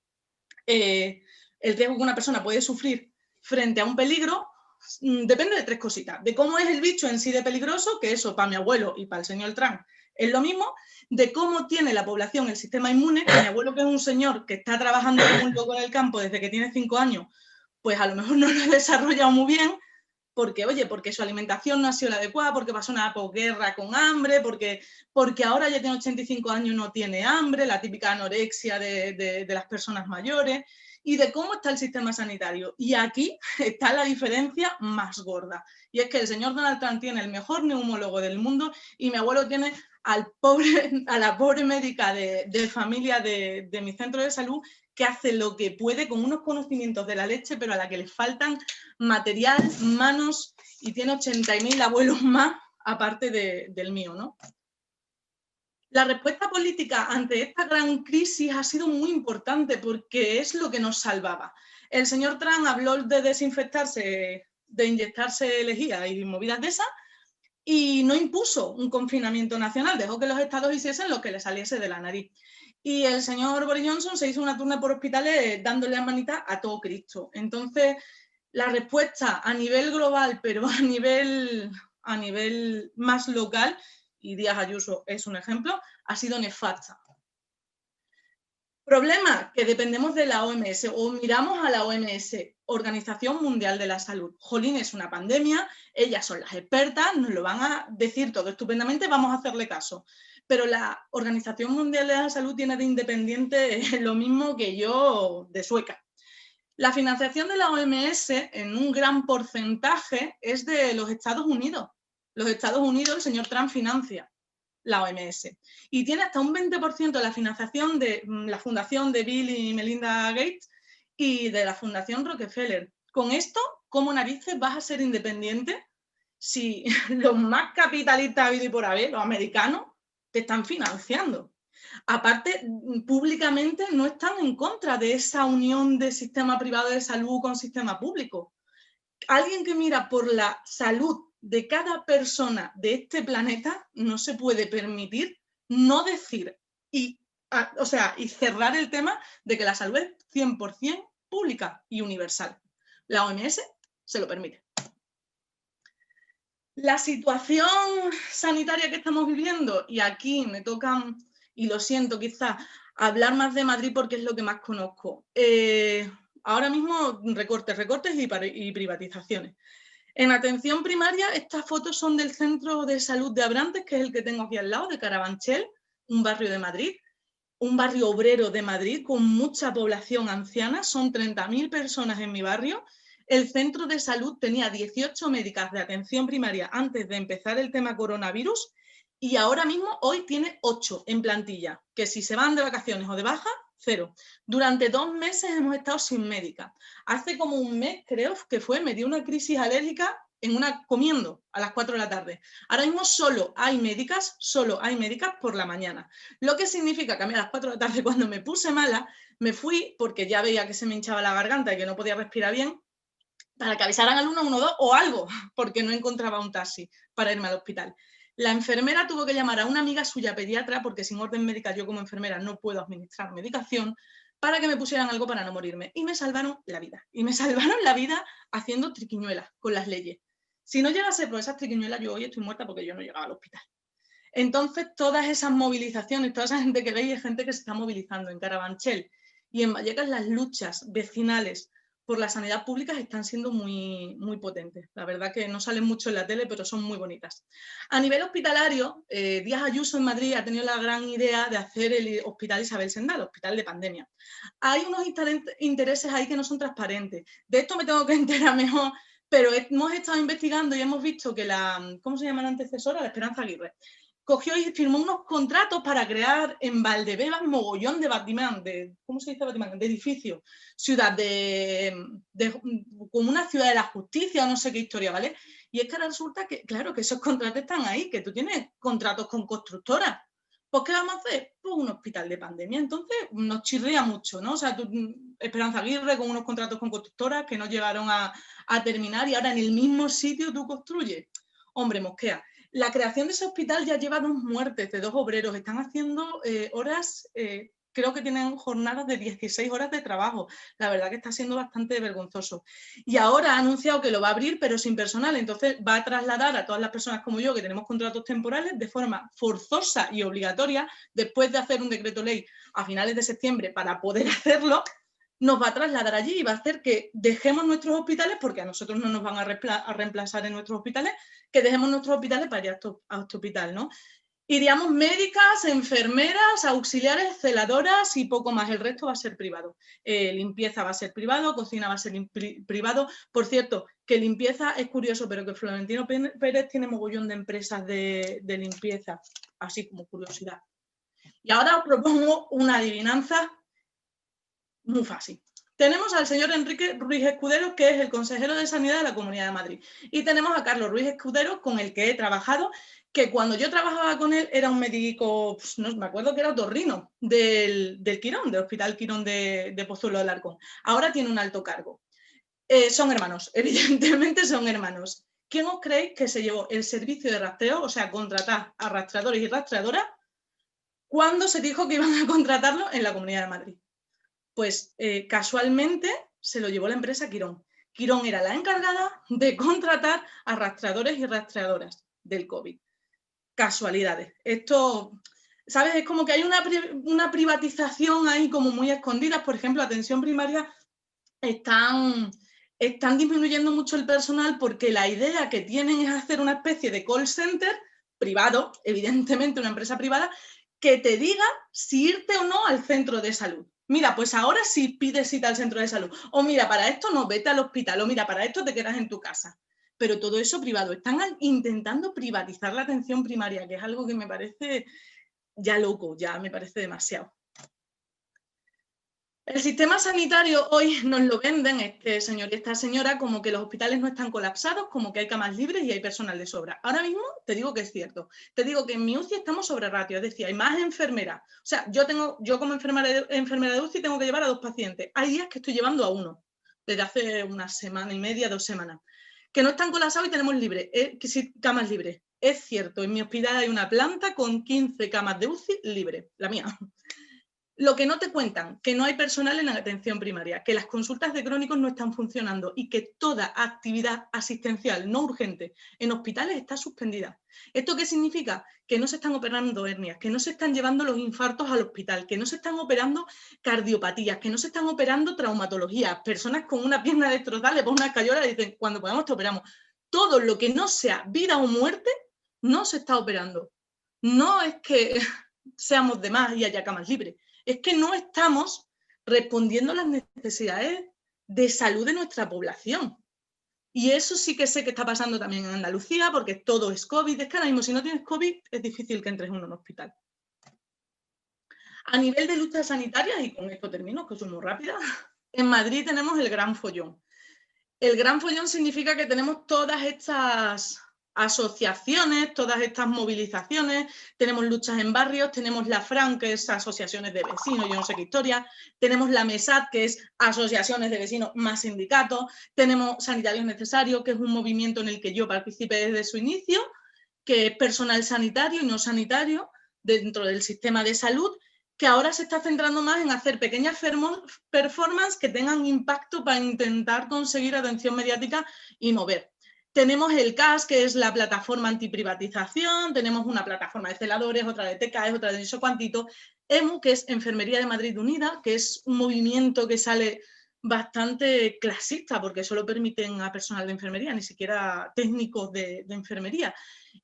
puede sufrir frente a un peligro, depende de 3 cositas. De cómo es el bicho en sí de peligroso, que eso para mi abuelo y para el señor Trump es lo mismo. De cómo tiene la población el sistema inmune, que mi abuelo, que es un señor que está trabajando como un loco en el campo desde que tiene 5 años, pues a lo mejor no lo he desarrollado muy bien, oye, porque su alimentación no ha sido la adecuada, porque pasó una posguerra con hambre, porque ahora ya tiene 85 años y no tiene hambre, la típica anorexia de las personas mayores, y de cómo está el sistema sanitario. Y aquí está la diferencia más gorda. Y es que el señor Donald Trump tiene el mejor neumólogo del mundo y mi abuelo tiene a la pobre médica de familia de mi centro de salud, que hace lo que puede con unos conocimientos de la leche, pero a la que le faltan material, manos, y tiene 80.000 abuelos más, aparte del mío, ¿no? La respuesta política ante esta gran crisis ha sido muy importante porque es lo que nos salvaba. El señor Trump habló de desinfectarse, de inyectarse lejía y movidas de esas, y no impuso un confinamiento nacional, dejó que los estados hiciesen lo que les saliese de la nariz. Y el señor Boris Johnson se hizo una turna por hospitales dándole la manita a todo Cristo. Entonces, la respuesta a nivel global, pero a nivel más local, y Díaz Ayuso es un ejemplo, ha sido nefasta. Problema, que dependemos de la OMS o miramos a la OMS, Organización Mundial de la Salud. Jolín, es una pandemia, ellas son las expertas, nos lo van a decir todo estupendamente, vamos a hacerle caso. Pero la Organización Mundial de la Salud tiene de independiente lo mismo que yo de sueca. La financiación de la OMS en un gran porcentaje es de los Estados Unidos. Los Estados Unidos, el señor Trump financia la OMS. Y tiene hasta un 20% de la financiación de la fundación de Bill y Melinda Gates y de la fundación Rockefeller. Con esto, ¿cómo narices vas a ser independiente si los más capitalistas habido y por haber, los americanos, te están financiando? Aparte, públicamente no están en contra de esa unión de sistema privado de salud con sistema público. Alguien que mira por la salud de cada persona de este planeta no se puede permitir no decir y cerrar el tema de que la salud es 100% pública y universal. La OMS se lo permite. La situación sanitaria que estamos viviendo, y aquí me toca, y lo siento quizás, hablar más de Madrid porque es lo que más conozco. Ahora mismo recortes y privatizaciones. En atención primaria, estas fotos son del Centro de Salud de Abrantes, que es el que tengo aquí al lado, de Carabanchel, un barrio de Madrid, un barrio obrero de Madrid con mucha población anciana, son 30.000 personas en mi barrio. El centro de salud tenía 18 médicas de atención primaria antes de empezar el tema coronavirus y ahora mismo hoy tiene 8 en plantilla, que si se van de vacaciones o de baja, 0. Durante 2 meses hemos estado sin médica. Hace como un mes, creo que fue, me dio una crisis alérgica comiendo a las 4 de la tarde. Ahora mismo solo hay médicas por la mañana. Lo que significa que a mí a las 4 de la tarde, cuando me puse mala, me fui porque ya veía que se me hinchaba la garganta y que no podía respirar bien, para que avisaran al 112 o algo, porque no encontraba un taxi para irme al hospital. La enfermera tuvo que llamar a una amiga suya pediatra, porque sin orden médica yo como enfermera no puedo administrar medicación, para que me pusieran algo para no morirme. Y me salvaron la vida. Y me salvaron la vida haciendo triquiñuelas con las leyes. Si no llegase por esas triquiñuelas, yo hoy estoy muerta porque yo no llegaba al hospital. Entonces, todas esas movilizaciones, toda esa gente que veis, es gente que se está movilizando en Carabanchel y en Vallecas. Las luchas vecinales por la sanidad pública están siendo muy, muy potentes. La verdad que no salen mucho en la tele, pero son muy bonitas. A nivel hospitalario, Díaz Ayuso en Madrid ha tenido la gran idea de hacer el Hospital Isabel Sendal, el hospital de pandemia. Hay unos intereses ahí que no son transparentes. De esto me tengo que enterar mejor, pero hemos estado investigando y hemos visto que ¿cómo se llama la antecesora? La Esperanza Aguirre. Cogió y firmó unos contratos para crear en Valdebebas mogollón de Batman, ¿cómo se dice Batman? De edificios, ciudad como una ciudad de la justicia o no sé qué historia, ¿vale? Y es que resulta que, claro, que esos contratos están ahí, que tú tienes contratos con constructoras. Pues, ¿qué vamos a hacer? Pues un hospital de pandemia. Entonces, nos chirría mucho, ¿no? O sea, Esperanza Aguirre con unos contratos con constructoras que no llegaron a terminar y ahora en el mismo sitio tú construyes. Hombre, mosquea. La creación de ese hospital ya lleva 2 muertes de 2 obreros. Están haciendo horas, creo que tienen jornadas de 16 horas de trabajo. La verdad que está siendo bastante vergonzoso. Y ahora ha anunciado que lo va a abrir, pero sin personal. Entonces va a trasladar a todas las personas como yo, que tenemos contratos temporales, de forma forzosa y obligatoria, después de hacer un decreto ley a finales de septiembre para poder hacerlo, nos va a trasladar allí y va a hacer que dejemos nuestros hospitales, porque a nosotros no nos van a reemplazar en nuestros hospitales, que dejemos nuestros hospitales para ir a este hospital, ¿no? Iríamos médicas, enfermeras, auxiliares, celadoras y poco más. El resto va a ser privado. Limpieza va a ser privado, cocina va a ser privado. Por cierto, que limpieza es curioso, pero que Florentino Pérez tiene mogollón de empresas de limpieza, así como curiosidad. Y ahora os propongo una adivinanza muy fácil. Tenemos al señor Enrique Ruiz Escudero, que es el consejero de Sanidad de la Comunidad de Madrid. Y tenemos a Carlos Ruiz Escudero, con el que he trabajado, que cuando yo trabajaba con él era un médico, pues, no me acuerdo que era otorrino, del Quirón, del Hospital Quirón de Pozuelo de Alarcón. Ahora tiene un alto cargo. Son hermanos, evidentemente son hermanos. ¿Quién os creéis que se llevó el servicio de rastreo, o sea, contratar a rastreadores y rastreadoras, cuando se dijo que iban a contratarlo en la Comunidad de Madrid? Pues casualmente se lo llevó la empresa Quirón. Quirón era la encargada de contratar a rastreadores y rastreadoras del COVID. Casualidades. Esto, ¿sabes? Es como que hay una privatización ahí como muy escondida. Por ejemplo, atención primaria están disminuyendo mucho el personal porque la idea que tienen es hacer una especie de call center privado, evidentemente una empresa privada, que te diga si irte o no al centro de salud. Mira, pues ahora sí pides cita al centro de salud. O mira, para esto no, vete al hospital. O mira, para esto te quedas en tu casa. Pero todo eso privado. Están intentando privatizar la atención primaria, que es algo que me parece ya loco, ya me parece demasiado. El sistema sanitario hoy nos lo venden este señor y esta señora como que los hospitales no están colapsados, como que hay camas libres y hay personal de sobra. Ahora mismo te digo que es cierto. Te digo que en mi UCI estamos sobre ratio, es decir, hay más enfermeras. O sea, yo como enfermera de UCI tengo que llevar a 2 pacientes. Hay días que estoy llevando a 1, desde hace una semana y media, 2 semanas. Que no están colapsados y tenemos camas libres. Es cierto, en mi hospital hay una planta con 15 camas de UCI libres, la mía. Lo que no te cuentan, que no hay personal en la atención primaria, que las consultas de crónicos no están funcionando y que toda actividad asistencial no urgente en hospitales está suspendida. ¿Esto qué significa? Que no se están operando hernias, que no se están llevando los infartos al hospital, que no se están operando cardiopatías, que no se están operando traumatologías. Personas con una pierna destrozada le ponen una escayola y dicen, cuando podamos te operamos. Todo lo que no sea vida o muerte no se está operando. No es que seamos de más y haya camas libres. Es que no estamos respondiendo a las necesidades de salud de nuestra población. Y eso sí que sé que está pasando también en Andalucía, porque todo es COVID. Es que ahora mismo, si no tienes COVID, es difícil que entres en un hospital. A nivel de luchas sanitarias, y con esto termino, que soy muy rápida, en Madrid tenemos el Gran Follón. El Gran Follón significa que tenemos todas estas asociaciones, todas estas movilizaciones, tenemos luchas en barrios, tenemos la FRAN, que es asociaciones de vecinos, yo no sé qué historia, tenemos la MESAT, que es asociaciones de vecinos más sindicatos, tenemos Sanitarios Necesarios, que es un movimiento en el que yo participé desde su inicio, que es personal sanitario y no sanitario dentro del sistema de salud, que ahora se está centrando más en hacer pequeñas performances que tengan impacto para intentar conseguir atención mediática y mover. Tenemos el CAS, que es la plataforma antiprivatización, tenemos una plataforma de celadores, otra de TKS, otra de eso cuantito, EMU, que es Enfermería de Madrid Unida, que es un movimiento que sale bastante clasista, porque solo permiten a personal de enfermería, ni siquiera técnicos de enfermería.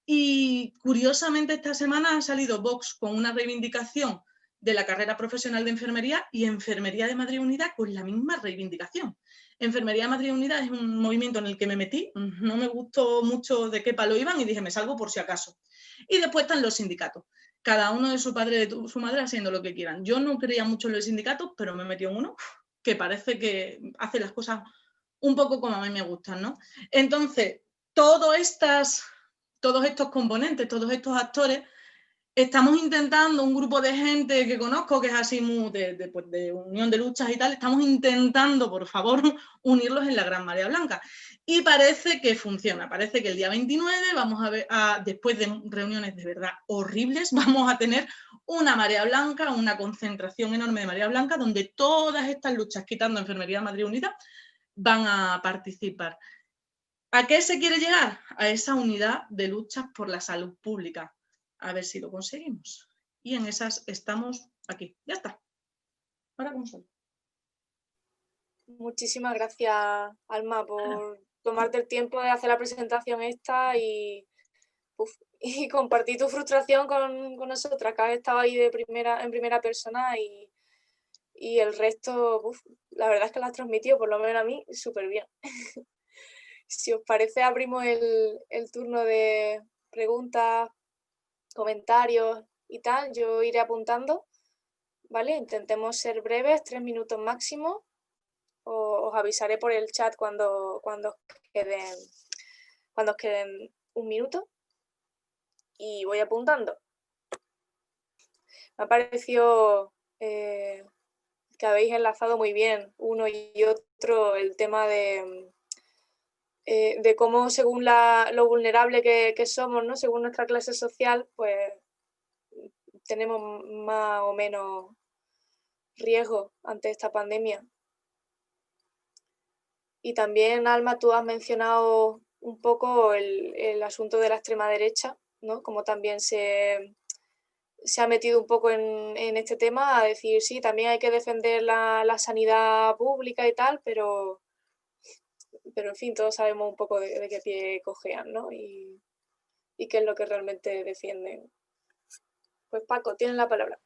Y curiosamente esta semana ha salido Vox con una reivindicación de la carrera profesional de enfermería y Enfermería de Madrid Unida con la misma reivindicación. Enfermería de Madrid Unida es un movimiento en el que me metí, no me gustó mucho de qué palo iban y dije, me salgo por si acaso. Y después están los sindicatos, cada uno de su padre y de su madre haciendo lo que quieran. Yo no creía mucho en los sindicatos, pero me metí en uno que parece que hace las cosas un poco como a mí me gustan, ¿no? Entonces, todos estos componentes, todos estos actores, estamos intentando, un grupo de gente que conozco, que es así muy de unión de luchas y tal, estamos intentando, por favor, unirlos en la Gran Marea Blanca. Y parece que funciona, parece que el día 29 vamos a ver, después de reuniones de verdad horribles, vamos a tener una marea blanca, una concentración enorme de marea blanca, donde todas estas luchas, quitando Enfermería de Madrid Unida, van a participar. ¿A qué se quiere llegar? A esa unidad de luchas por la salud pública. A ver si lo conseguimos. Y en esas estamos aquí. Ya está. Ahora, ¿cómo soy? Muchísimas gracias, Alma, por tomarte el tiempo de hacer la presentación esta y compartir tu frustración con nosotras, que has estado ahí en primera persona y el resto, la verdad es que lo has transmitido, por lo menos a mí, súper bien. Si os parece, abrimos el turno de preguntas, comentarios y tal. Yo iré apuntando, ¿vale? Intentemos ser breves, 3 minutos máximo. Os avisaré por el chat cuando os queden un minuto. Y voy apuntando. Me ha parecido que habéis enlazado muy bien uno y otro el tema de cómo según lo vulnerable que somos, ¿no? Según nuestra clase social, pues tenemos más o menos riesgo ante esta pandemia. Y también, Alma, tú has mencionado un poco el asunto de la extrema derecha, ¿no? Como también se ha metido un poco en este tema, a decir, sí, también hay que defender la sanidad pública y tal, pero en fin, todos sabemos un poco de qué pie cojean, ¿no? Y qué es lo que realmente defienden. Pues Paco, tienes la palabra.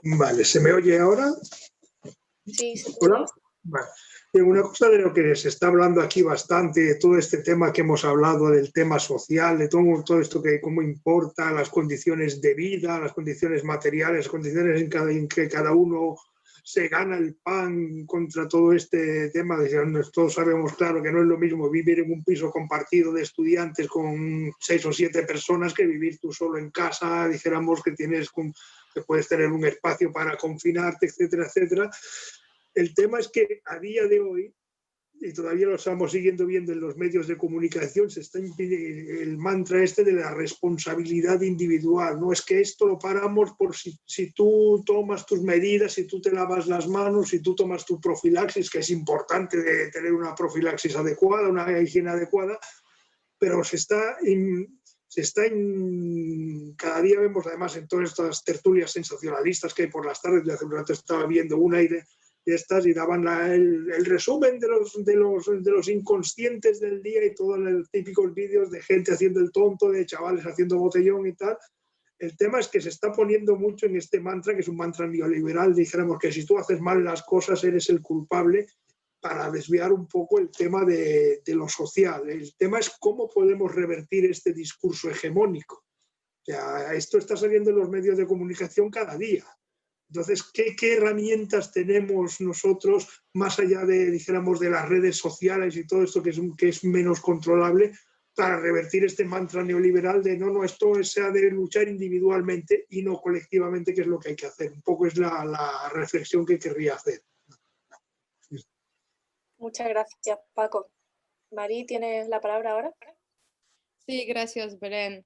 Vale, ¿se me oye ahora? Sí, se te ¿Hola? oye. Vale. Una cosa de lo que se está hablando aquí bastante, de todo este tema que hemos hablado, del tema social, de todo esto que cómo importa las condiciones de vida, las condiciones materiales, las condiciones en que cada uno se gana el pan contra todo este tema. Todos sabemos, claro, que no es lo mismo vivir en un piso compartido de estudiantes con 6 o 7 personas que vivir tú solo en casa, dijéramos que puedes tener un espacio para confinarte, etcétera, etcétera. El tema es que a día de hoy, y todavía lo estamos siguiendo viendo en los medios de comunicación, se está el mantra este de la responsabilidad individual. No es que esto lo paramos por si tú tomas tus medidas, si tú te lavas las manos, si tú tomas tu profilaxis, que es importante de tener una profilaxis adecuada, una higiene adecuada, pero cada día vemos además en todas estas tertulias sensacionalistas que hay por las tardes. De hace un rato estaba viendo una de estas y daban el resumen de los inconscientes del día y todos los típicos vídeos de gente haciendo el tonto, de chavales haciendo botellón y tal. El tema es que se está poniendo mucho en este mantra, que es un mantra neoliberal, dijéramos que si tú haces mal las cosas eres el culpable, para desviar un poco el tema de lo social. El tema es cómo podemos revertir este discurso hegemónico. O sea, esto está saliendo en los medios de comunicación cada día. Entonces, ¿qué herramientas tenemos nosotros, más allá dijéramos, de las redes sociales y todo esto que es menos controlable, para revertir este mantra neoliberal de no, esto se ha de luchar individualmente y no colectivamente, que es lo que hay que hacer? Un poco es la reflexión que querría hacer. Muchas gracias, Paco. Mari, ¿tienes la palabra ahora? Sí, gracias, Belén.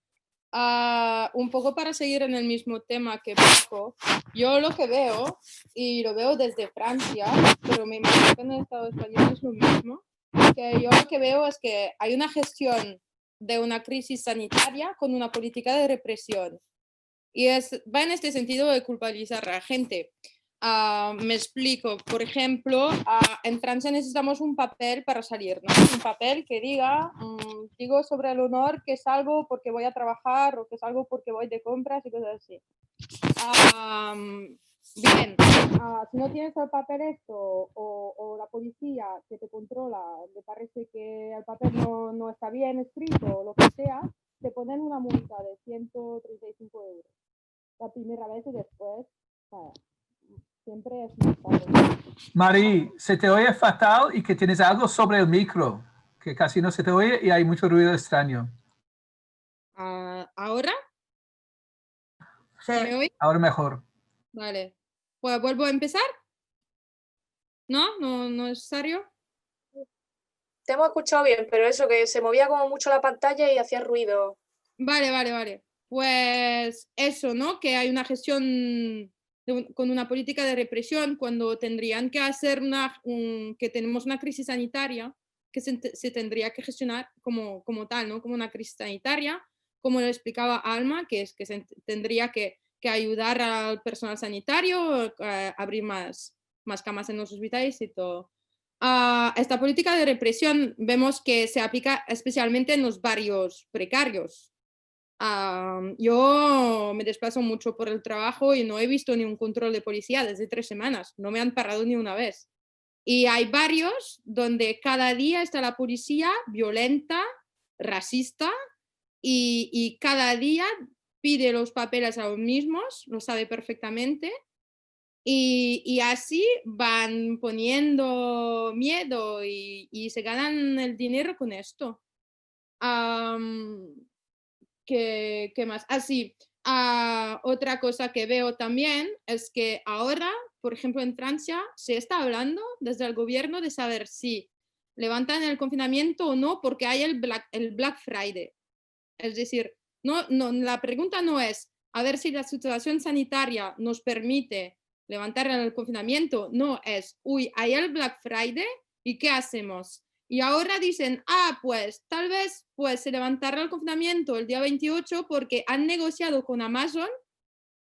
Un poco para seguir en el mismo tema que Paco, yo lo que veo, y lo veo desde Francia, pero me imagino que en el Estado español es lo mismo, que yo lo que veo es que hay una gestión de una crisis sanitaria con una política de represión. Y va en este sentido de culpabilizar a la gente. Me explico, por ejemplo, en Francia necesitamos un papel para salir, ¿no? Un papel que diga, digo sobre el honor que salgo porque voy a trabajar o que salgo porque voy de compras y cosas así. Bien, si no tienes el papel esto o la policía que te controla, me parece que el papel no está bien escrito o lo que sea, te ponen una multa de 135 euros. La primera vez y después, siempre es más tarde. Mari, se te oye fatal y que tienes algo sobre el micro, que casi no se te oye y hay mucho ruido extraño. ¿Ahora? Sí, ¿Me oye? ahora mejor. Vale. Pues vuelvo a empezar. ¿No es necesario? Te hemos escuchado bien, pero eso, que se movía como mucho la pantalla y hacía ruido. Vale. Pues eso, ¿no? Que hay una gestión con una política de represión cuando tendrían que hacer que tenemos una crisis sanitaria que se tendría que gestionar como tal, ¿no? Como una crisis sanitaria, como lo explicaba Alma, que es que se tendría que ayudar al personal sanitario, abrir más camas en los hospitales y todo. esta política de represión vemos que se aplica especialmente en los barrios precarios. Yo me desplazo mucho por el trabajo y no he visto ni un control de policía desde 3 semanas, no me han parado ni una vez. Y hay barrios donde cada día está la policía violenta, racista, y cada día pide los papeles a los mismos, lo sabe perfectamente, y así van poniendo miedo y se ganan el dinero con esto. ¿Qué más? Así, otra cosa que veo también es que ahora, por ejemplo, en Francia, se está hablando desde el gobierno de saber si levantan el confinamiento o no, porque hay el Black Friday. Es decir, la pregunta no es a ver si la situación sanitaria nos permite levantar el confinamiento, no es, uy, hay el Black Friday y ¿qué hacemos? Y ahora dicen, pues tal vez pues, se levantará el confinamiento el día 28 porque han negociado con Amazon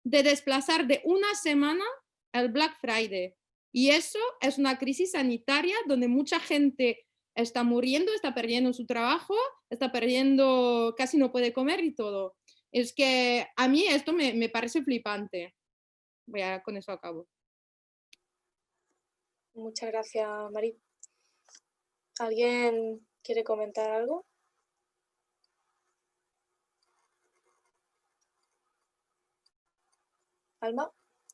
de desplazar de una semana el Black Friday. Y eso es una crisis sanitaria donde mucha gente está muriendo, está perdiendo su trabajo, está perdiendo, casi no puede comer y todo. Es que a mí esto me parece flipante. Con eso acabo. Muchas gracias, Mari. ¿Alguien quiere comentar algo? Alma,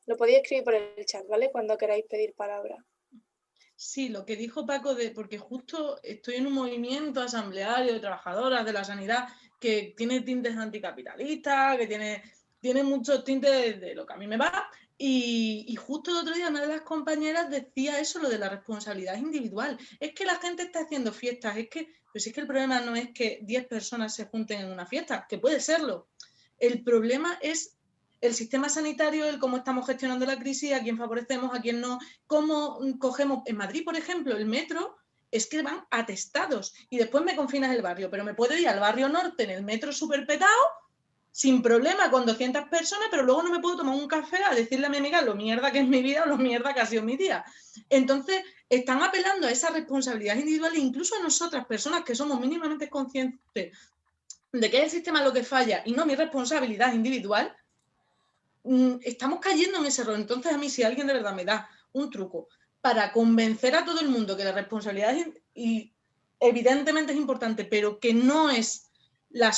lo podéis escribir por el chat, ¿vale? Cuando queráis pedir palabra. Sí, lo que dijo Paco, porque justo estoy en un movimiento asambleario de trabajadoras de la sanidad que tiene tintes anticapitalistas, que tiene muchos tintes de lo que a mí me va. Y justo el otro día una de las compañeras decía eso, lo de la responsabilidad individual. Es que la gente está haciendo fiestas, pues es que el problema no es que 10 personas se junten en una fiesta, que puede serlo. El problema es el sistema sanitario, el cómo estamos gestionando la crisis, a quién favorecemos, a quién no, cómo cogemos. En Madrid, por ejemplo, el metro es que van atestados y después me confinas el barrio, pero me puedo ir al barrio norte en el metro súper petado sin problema con 200 personas, pero luego no me puedo tomar un café a decirle a mi amiga lo mierda que es mi vida o lo mierda que ha sido mi día. Entonces, están apelando a esa responsabilidad individual e incluso a nosotras, personas que somos mínimamente conscientes de que es el sistema lo que falla y no mi responsabilidad individual, estamos cayendo en ese error. Entonces, a mí, si alguien de verdad me da un truco para convencer a todo el mundo que la responsabilidad y evidentemente es importante, pero que no es la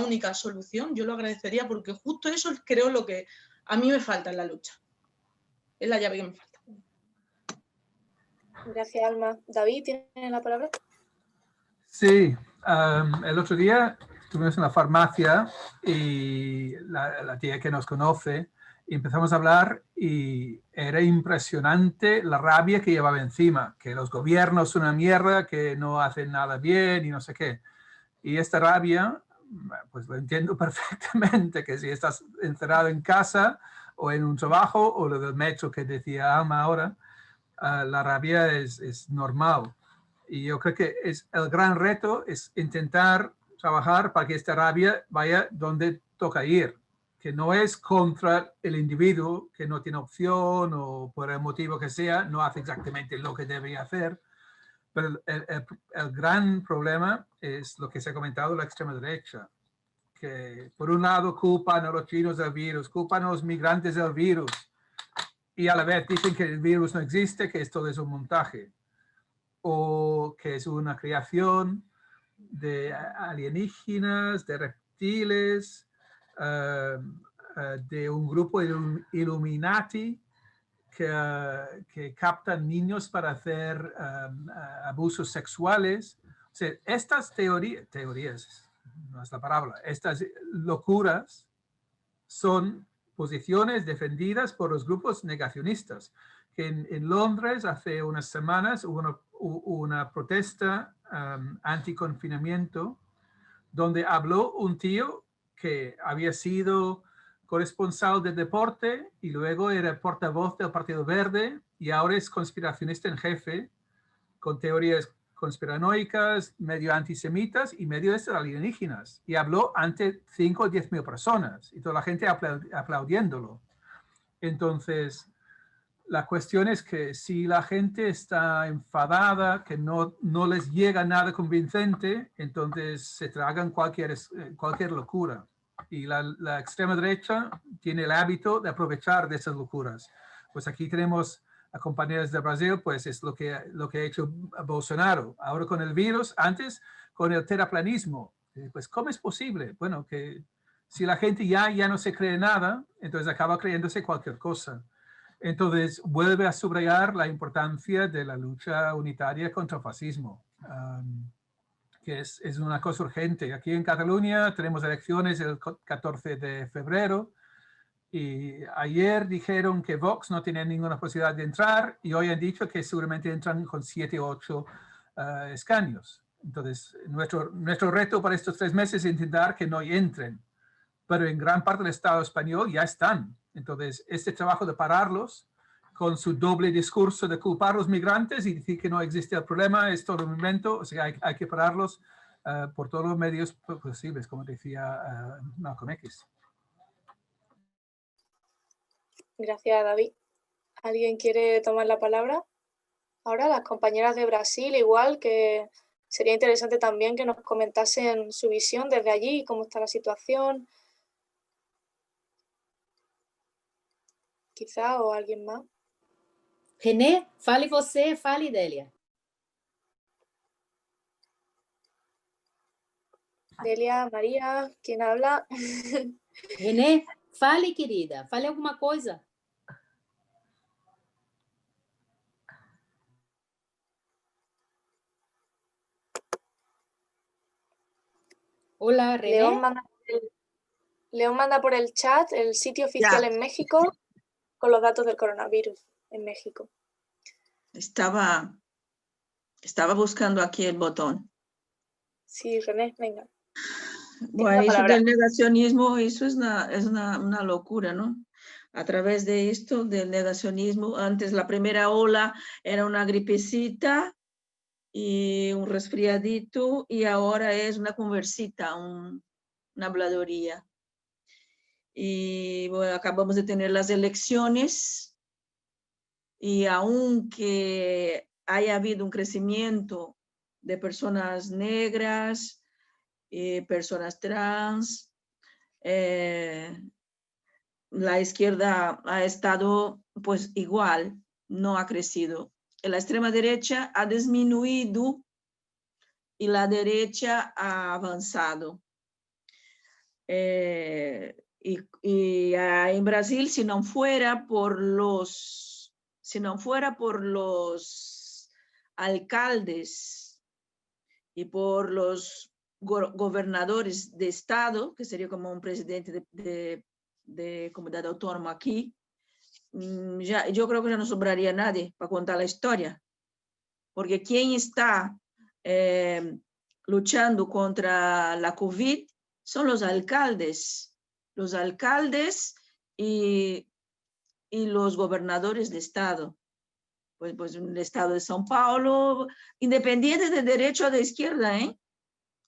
única solución, yo lo agradecería, porque justo eso creo lo que a mí me falta en la lucha. Es la llave que me falta. Gracias, Alma. David, ¿tienes la palabra? Sí, el otro día estuvimos en la farmacia y la tía que nos conoce, y empezamos a hablar y era impresionante la rabia que llevaba encima, que los gobiernos son una mierda, que no hacen nada bien y no sé qué. Y esta rabia, pues lo entiendo perfectamente, que si estás encerrado en casa o en un trabajo, o lo del metro que decía Alma ahora, la rabia es normal. Y yo creo que el gran reto es intentar trabajar para que esta rabia vaya donde toca ir, que no es contra el individuo que no tiene opción o por el motivo que sea, no hace exactamente lo que debería hacer. Pero el gran problema es lo que se ha comentado, la extrema derecha, que por un lado culpan a los chinos del virus, culpan a los migrantes del virus, y a la vez dicen que el virus no existe, que esto es un montaje, o que es una creación de alienígenas, de reptiles, de un grupo Illuminati que captan niños para hacer abusos sexuales. O sea, estas teorías, no es la palabra, estas locuras son posiciones defendidas por los grupos negacionistas. Que en Londres hace unas semanas hubo una protesta anti-confinamiento donde habló un tío que había sido corresponsal de deporte y luego era portavoz del Partido Verde y ahora es conspiracionista en jefe con teorías conspiranoicas, medio antisemitas y medio alienígenas. Y habló ante 5 o 10 mil personas y toda la gente aplaudiéndolo. Entonces, La cuestión es que si la gente está enfadada, que no les llega nada convincente, entonces se tragan cualquier locura. Y la extrema derecha tiene el hábito de aprovechar de esas locuras. Pues aquí tenemos a compañeros de Brasil, pues es lo que ha hecho Bolsonaro. Ahora con el virus, antes con el terraplanismo. Pues ¿cómo es posible? Bueno, que si la gente ya no se cree nada, entonces acaba creyéndose cualquier cosa. Entonces, vuelve a subrayar la importancia de la lucha unitaria contra el fascismo, que es una cosa urgente. Aquí en Cataluña tenemos elecciones el 14 de febrero y ayer dijeron que Vox no tiene ninguna posibilidad de entrar y hoy han dicho que seguramente entran con 7 o 8 escaños. Entonces, nuestro reto para estos 3 meses es intentar que no entren, pero en gran parte del Estado español ya están. Entonces, este trabajo de pararlos con su doble discurso de culpar a los migrantes y decir que no existe el problema es todo un invento, o sea, hay que pararlos por todos los medios posibles, como decía Malcolm X. Gracias, David. ¿Alguien quiere tomar la palabra? Ahora las compañeras de Brasil, igual, que sería interesante también que nos comentasen su visión desde allí, cómo está la situación. Quizá, o alguien más. René, fale você, fale, Delia. Delia, María, ¿quién habla? René, fale, querida. Fale alguma coisa. Hola, René. León manda por el chat el sitio oficial en México con los datos del coronavirus en México. Estaba buscando aquí el botón. Sí, René, venga. Bueno, eso del negacionismo, eso es una locura, ¿no? A través de esto, del negacionismo, antes la primera ola era una gripecita y un resfriadito, y ahora es una conversita, una habladuría. Y bueno, acabamos de tener las elecciones, y aunque haya habido un crecimiento de personas negras, personas trans, la izquierda ha estado pues igual, no ha crecido. La extrema derecha ha disminuido y la derecha ha avanzado. Y en Brasil, si no fuera por los alcaldes y por los gobernadores de estado, que sería como un presidente de comunidad autónoma aquí, yo creo que ya no sobraría nadie para contar la historia, porque quien está luchando contra la COVID son los alcaldes y los gobernadores de estado. Pues el estado de São Paulo, independiente de derecha o de izquierda,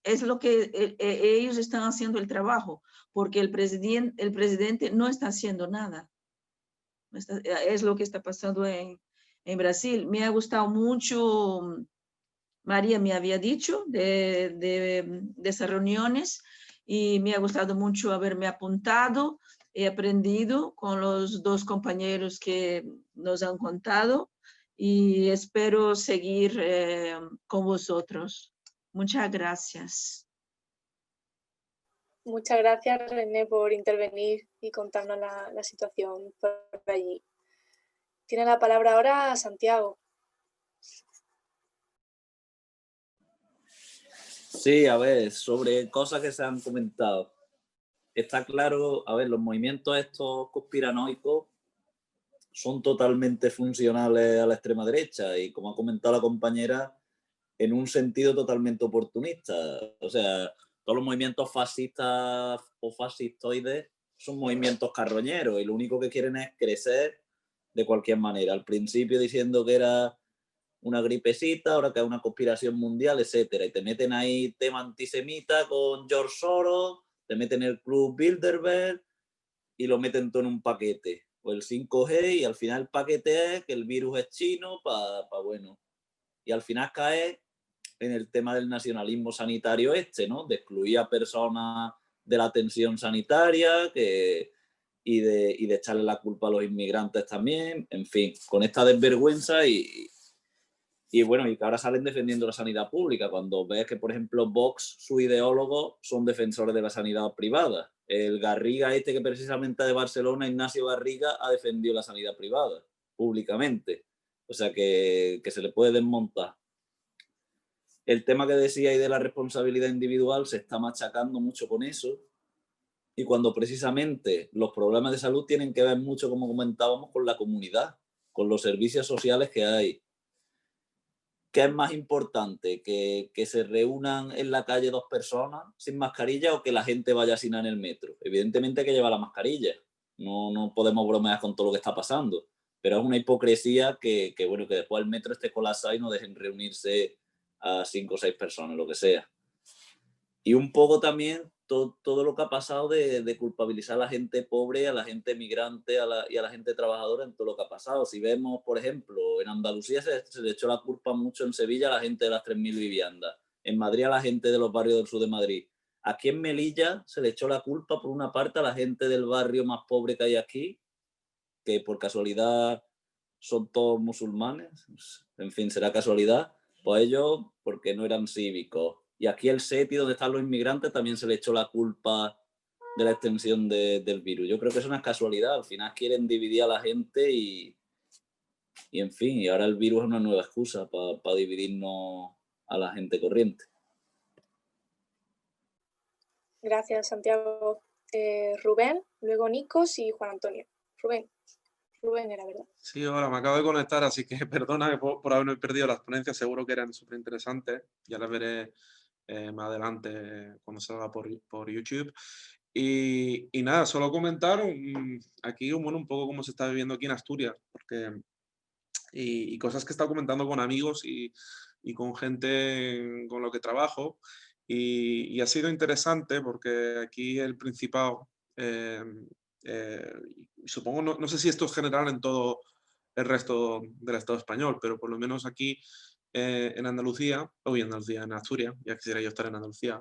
es lo que ellos están haciendo el trabajo, porque el presidente no está haciendo nada. Es lo que está pasando en Brasil. Me ha gustado mucho, María me había dicho de esas reuniones, y me ha gustado mucho haberme apuntado. He aprendido con los 2 compañeros que nos han contado, y espero seguir con vosotros. Muchas gracias. Muchas gracias, René, por intervenir y contarnos la situación por allí. Tiene la palabra ahora Santiago. Sí, a ver, sobre cosas que se han comentado. Está claro, a ver, los movimientos estos conspiranoicos son totalmente funcionales a la extrema derecha y, como ha comentado la compañera, en un sentido totalmente oportunista. O sea, todos los movimientos fascistas o fascistoides son movimientos carroñeros y lo único que quieren es crecer de cualquier manera. Al principio diciendo que era una gripecita, ahora que es una conspiración mundial, etcétera. Y te meten ahí tema antisemita con George Soros, te meten el Club Bilderberg y lo meten todo en un paquete. o el 5G, y al final el paquete es que el virus es chino bueno. Y al final cae en el tema del nacionalismo sanitario ¿no? De excluir a personas de la atención sanitaria y de echarle la culpa a los inmigrantes también, en fin, con esta desvergüenza y bueno, y que ahora salen defendiendo la sanidad pública, cuando ves que, por ejemplo, Vox, sus ideólogos son defensores de la sanidad privada. El Garriga que precisamente de Barcelona, Ignacio Garriga, ha defendido la sanidad privada públicamente. O sea que se le puede desmontar. El tema que decíais de la responsabilidad individual se está machacando mucho con eso, y cuando precisamente los problemas de salud tienen que ver mucho, como comentábamos, con la comunidad, con los servicios sociales que hay. ¿Qué es más importante? ¿Que se reúnan en la calle 2 personas sin mascarilla o que la gente vaya sin en el metro? Evidentemente hay que llevar la mascarilla. No podemos bromear con todo lo que está pasando. Pero es una hipocresía que después el metro esté colapsado y no dejen reunirse a 5 o 6 personas, lo que sea. Y un poco también todo lo que ha pasado de culpabilizar a la gente pobre, a la gente migrante y a la gente trabajadora en todo lo que ha pasado. Si vemos, por ejemplo, en Andalucía se le echó la culpa mucho en Sevilla a la gente de las 3.000 viviendas, en Madrid a la gente de los barrios del sur de Madrid. Aquí en Melilla se le echó la culpa por una parte a la gente del barrio más pobre que hay aquí, que por casualidad son todos musulmanes, en fin, será casualidad, pues ellos porque no eran cívicos. Y aquí el SETI, donde están los inmigrantes, también se le echó la culpa de la extensión del virus. Yo creo que es una casualidad. Al final quieren dividir a la gente y en fin, y ahora el virus es una nueva excusa para dividirnos a la gente corriente. Gracias, Santiago. Rubén, luego Nikos y Juan Antonio. Rubén era, ¿verdad? Sí, hola, me acabo de conectar, así que perdona por haberme perdido las ponencias, seguro que eran súper interesantes, ya las veré más adelante cuando salga por YouTube. Y nada, solo comentar aquí un poco cómo se está viviendo aquí en Asturias, porque, y cosas que he estado comentando con amigos y con gente con lo que trabajo, y ha sido interesante porque aquí el Principado, supongo, no sé si esto es general en todo el resto del Estado español, pero por lo menos aquí en Andalucía, en Asturias, ya quisiera yo estar en Andalucía,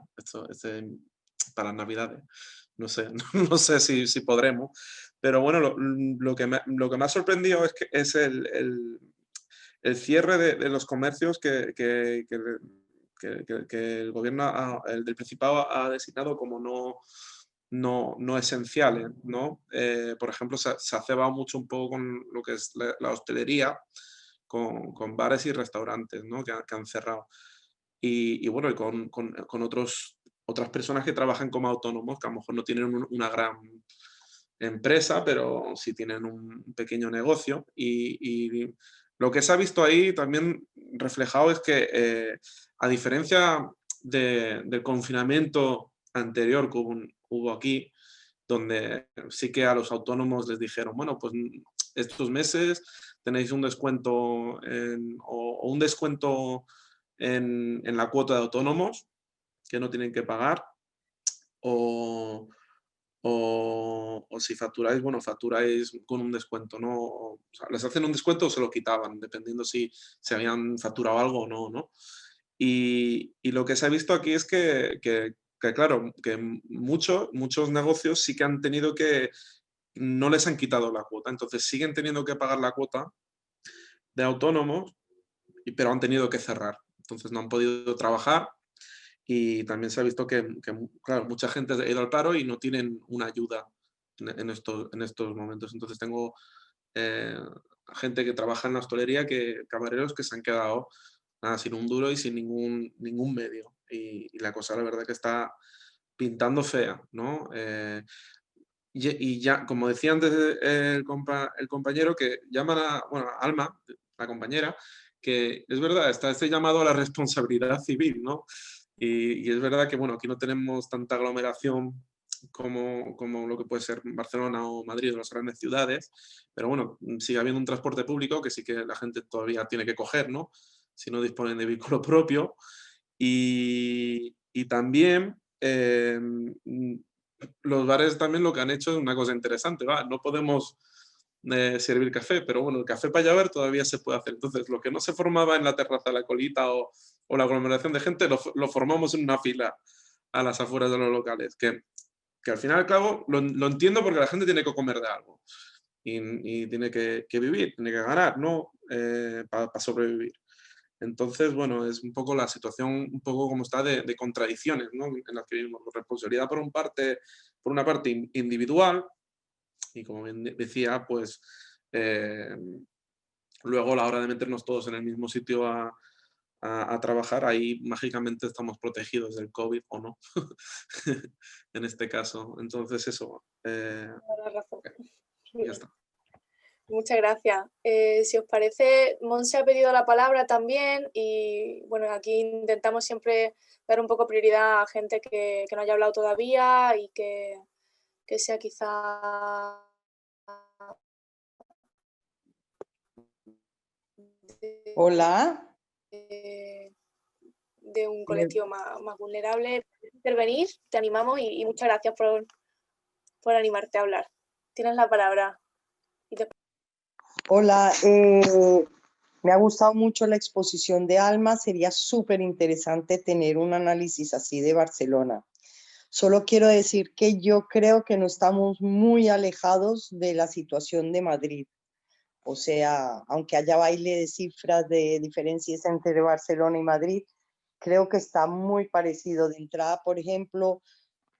para las Navidades, no sé, no sé si podremos, pero bueno, lo que me ha sorprendido es el cierre de los comercios que el gobierno, el del Principado, ha designado como no esenciales, ¿no? Por ejemplo, se ha cebado mucho un poco con lo que es la hostelería, con bares y restaurantes, ¿no? que han cerrado. Y bueno, y con otras personas que trabajan como autónomos, que a lo mejor no tienen una gran empresa, pero sí tienen un pequeño negocio. Y lo que se ha visto ahí también reflejado es que, a diferencia del confinamiento anterior que hubo aquí, donde sí que a los autónomos les dijeron, bueno, pues estos meses tenéis un descuento o un descuento en la cuota de autónomos que no tienen que pagar, o si facturáis, bueno, facturáis con un descuento, ¿no? O sea, les hacen un descuento o se lo quitaban, dependiendo si habían facturado algo o no, ¿no? Y lo que se ha visto aquí es que claro, que muchos negocios sí que han tenido que, no les han quitado la cuota, entonces siguen teniendo que pagar la cuota de autónomos, pero han tenido que cerrar, entonces no han podido trabajar. Y también se ha visto que claro, mucha gente ha ido al paro y no tienen una ayuda en estos momentos. Entonces tengo gente que trabaja en la hostelería, camareros que se han quedado sin un duro y sin ningún medio. Y la cosa, la verdad, que está pintando fea, ¿no? Y ya, como decía antes el compañero, que llaman a Alma, la compañera, que es verdad, está este llamado a la responsabilidad civil, ¿no? Y es verdad que, bueno, aquí no tenemos tanta aglomeración como lo que puede ser Barcelona o Madrid o las grandes ciudades, pero bueno, sigue habiendo un transporte público que sí que la gente todavía tiene que coger, ¿no? Si no disponen de vehículo propio. Y también los bares también lo que han hecho es una cosa interesante, ¿va? No podemos servir café, pero bueno, el café para llaver todavía se puede hacer. Entonces, lo que no se formaba en la terraza, la colita o la aglomeración de gente, lo formamos en una fila a las afueras de los locales, que al final y al cabo lo entiendo, porque la gente tiene que comer de algo y tiene que vivir, tiene que ganar, ¿no? Para sobrevivir. Entonces, bueno, es un poco la situación, un poco como está de contradicciones, ¿no? En las que vivimos. Responsabilidad por una parte individual, y como bien decía, pues luego a la hora de meternos todos en el mismo sitio a trabajar, ahí mágicamente estamos protegidos del COVID o no, en este caso. Entonces eso, ya está. Muchas gracias. Si os parece, Monse ha pedido la palabra también y bueno, aquí intentamos siempre dar un poco prioridad a gente que no haya hablado todavía y que sea quizá Hola. De un colectivo más vulnerable. Intervenir, te animamos y muchas gracias por animarte a hablar. Tienes la palabra. Hola, me ha gustado mucho la exposición de Alma. Sería súper interesante tener un análisis así de Barcelona. Solo quiero decir que yo creo que no estamos muy alejados de la situación de Madrid. O sea, aunque haya baile de cifras de diferencias entre Barcelona y Madrid, creo que está muy parecido. De entrada, por ejemplo,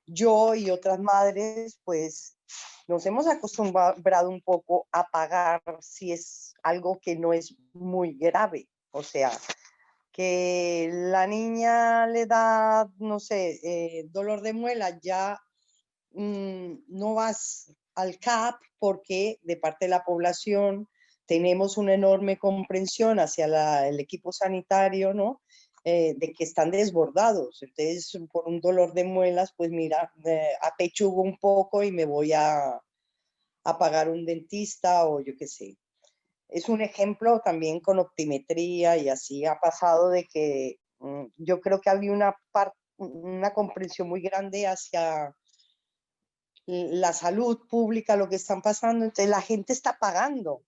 yo y otras madres, pues nos hemos acostumbrado un poco a pagar si es algo que no es muy grave. O sea, que la niña le da, no sé, dolor de muela, ya no vas al CAP porque de parte de la población tenemos una enorme comprensión hacia el equipo sanitario, ¿no? De que están desbordados. Entonces, por un dolor de muelas, pues mira, apechugo un poco y me voy a pagar un dentista o yo qué sé. Es un ejemplo también con optimetría y así ha pasado de que yo creo que había una comprensión muy grande hacia la salud pública, lo que están pasando, entonces la gente está pagando.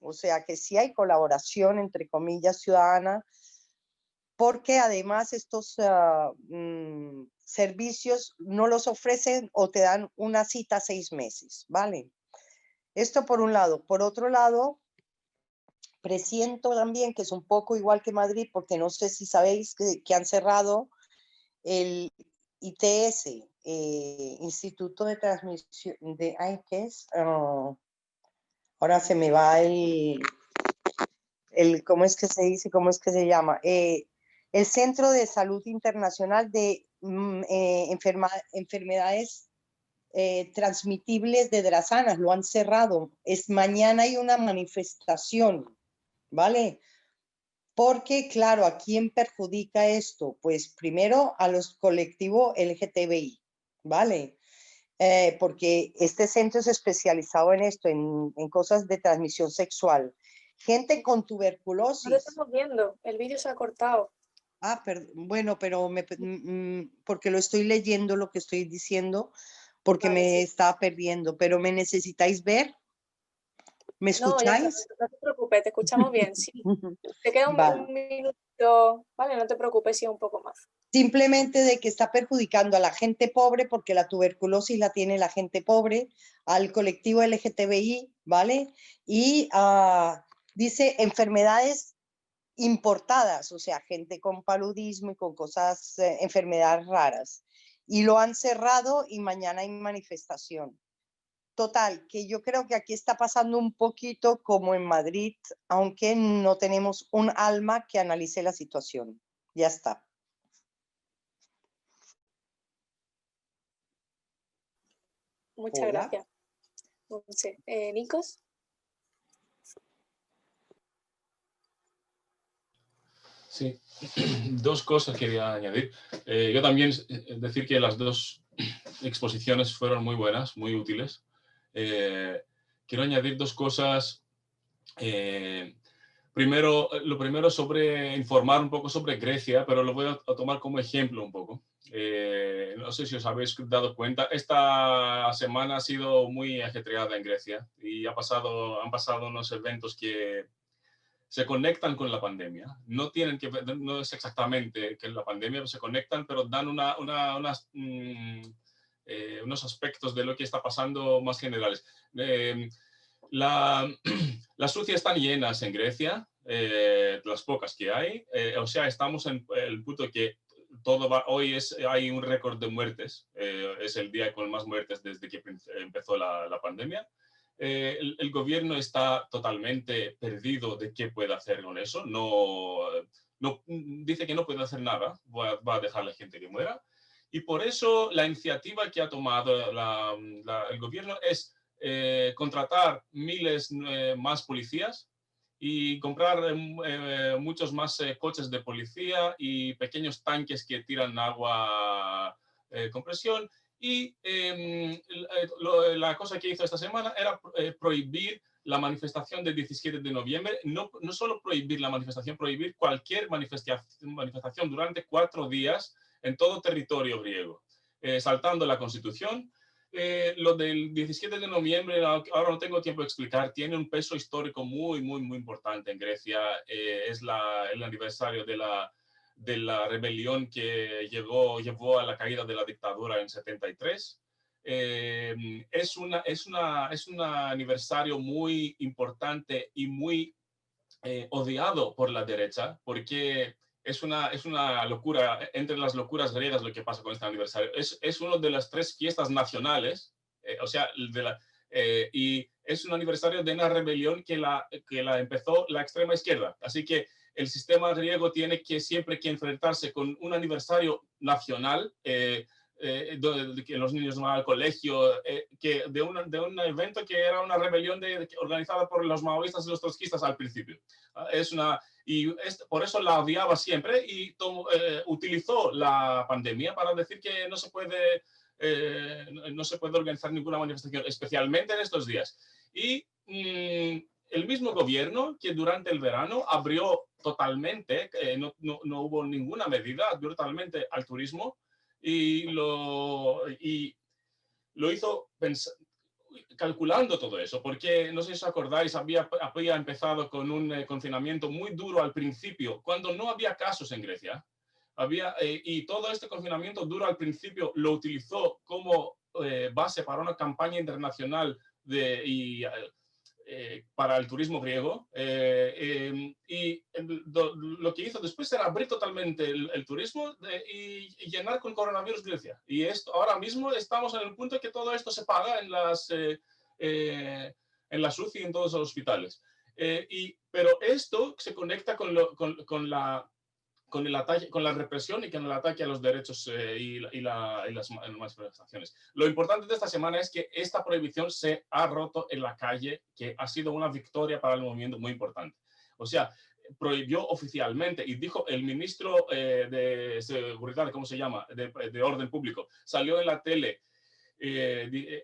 O sea que sí hay colaboración, entre comillas, ciudadana, porque además estos servicios no los ofrecen o te dan una cita 6 meses, ¿vale? Esto por un lado. Por otro lado, presiento también que es un poco igual que Madrid, porque no sé si sabéis que han cerrado el ITS, Instituto de Transmisión de, ¿qué es? Ahora se me va ¿cómo es que se dice? ¿Cómo es que se llama? El Centro de Salud Internacional de Enfermedades Transmitibles de Drasanas, lo han cerrado. Mañana hay una manifestación, ¿vale? Porque, claro, ¿a quién perjudica esto? Pues primero a los colectivos LGTBI, ¿vale? Porque este centro es especializado en esto, en cosas de transmisión sexual. Gente con tuberculosis. No lo estamos viendo, el vídeo se ha cortado. Bueno, pero porque lo estoy leyendo lo que estoy diciendo, porque vale, me estaba perdiendo, pero ¿me necesitáis ver? ¿Me escucháis? No te preocupes, te escuchamos bien, sí. Te queda un minuto, vale, no te preocupes, sí, un poco más. Simplemente de que está perjudicando a la gente pobre, porque la tuberculosis la tiene la gente pobre, al colectivo LGTBI, ¿vale? Y dice enfermedades importadas, o sea, gente con paludismo y con cosas, enfermedades raras. Y lo han cerrado y mañana hay manifestación. Total, que yo creo que aquí está pasando un poquito como en Madrid, aunque no tenemos un alma que analice la situación. Ya está. Muchas gracias. ¿Nikos? Sí, dos cosas quería añadir. Yo también decir que las dos exposiciones fueron muy buenas, muy útiles. Quiero añadir dos cosas. Lo primero sobre informar un poco sobre Grecia, pero lo voy a tomar como ejemplo un poco. No sé si os habéis dado cuenta, esta semana ha sido muy ajetreada en Grecia y han pasado unos eventos que se conectan con la pandemia. No tienen que ver, no es exactamente que la pandemia se conectan, pero dan unos aspectos de lo que está pasando más generales. Las UCI están llenas en Grecia, las pocas que hay. O sea, estamos en el punto que hoy hay un récord de muertes. Es el día con más muertes desde que empezó la pandemia. El gobierno está totalmente perdido de qué puede hacer con eso. Dice que no puede hacer nada, va a dejar a la gente que muera. Y por eso la iniciativa que ha tomado el gobierno es contratar miles más policías y comprar muchos más coches de policía y pequeños tanques que tiran agua con presión. Y la cosa que hizo esta semana era prohibir la manifestación del 17 de noviembre. No solo prohibir la manifestación, prohibir cualquier manifestación durante 4 días en todo territorio griego, saltando la Constitución. Lo del 17 de noviembre, ahora no tengo tiempo de explicar, tiene un peso histórico muy, muy, muy importante en Grecia. Es el aniversario de la rebelión que llevó a la caída de la dictadura en 73. Es un aniversario muy importante y muy odiado por la derecha, porque es una locura, entre las locuras griegas lo que pasa con este aniversario. Es una de las 3 fiestas nacionales, y es un aniversario de una rebelión que la empezó la extrema izquierda. Así que el sistema griego tiene siempre que enfrentarse con un aniversario nacional, que los niños van al colegio, de un evento que era una rebelión organizada por los maoístas y los trotskistas al principio. Por eso la odiaba siempre y utilizó la pandemia para decir que no se puede organizar ninguna manifestación, especialmente en estos días. Y el mismo gobierno que durante el verano abrió totalmente, no hubo ninguna medida, abrió totalmente al turismo y lo hizo calculando todo eso, porque no sé si os acordáis, había empezado con un confinamiento muy duro al principio, cuando no había casos en Grecia. Y todo este confinamiento duro al principio lo utilizó como base para una campaña internacional para el turismo griego, y lo que hizo después era abrir totalmente el turismo y llenar con coronavirus Grecia. Y ahora mismo estamos en el punto que todo esto se paga en las UCI y en todos los hospitales. Pero esto se conecta con la represión y con el ataque a los derechos y las manifestaciones. Lo importante de esta semana es que esta prohibición se ha roto en la calle, que ha sido una victoria para el movimiento muy importante. O sea, prohibió oficialmente, y dijo el ministro de Seguridad, ¿cómo se llama?, de Orden Público, salió en la tele.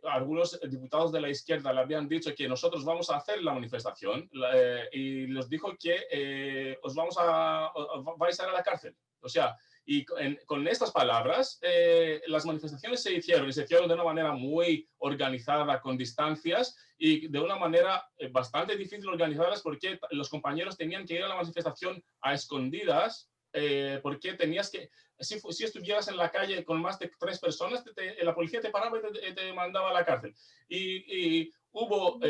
Algunos diputados de la izquierda le habían dicho que nosotros vamos a hacer la manifestación, y les dijo que vais a ir a la cárcel. O sea, y con estas palabras, las manifestaciones se hicieron de una manera muy organizada, con distancias, y de una manera bastante difícil organizadas, porque los compañeros tenían que ir a la manifestación a escondidas, porque tenías que, si estuvieras en la calle con más de 3 personas, la policía te paraba y te mandaba a la cárcel. Y hubo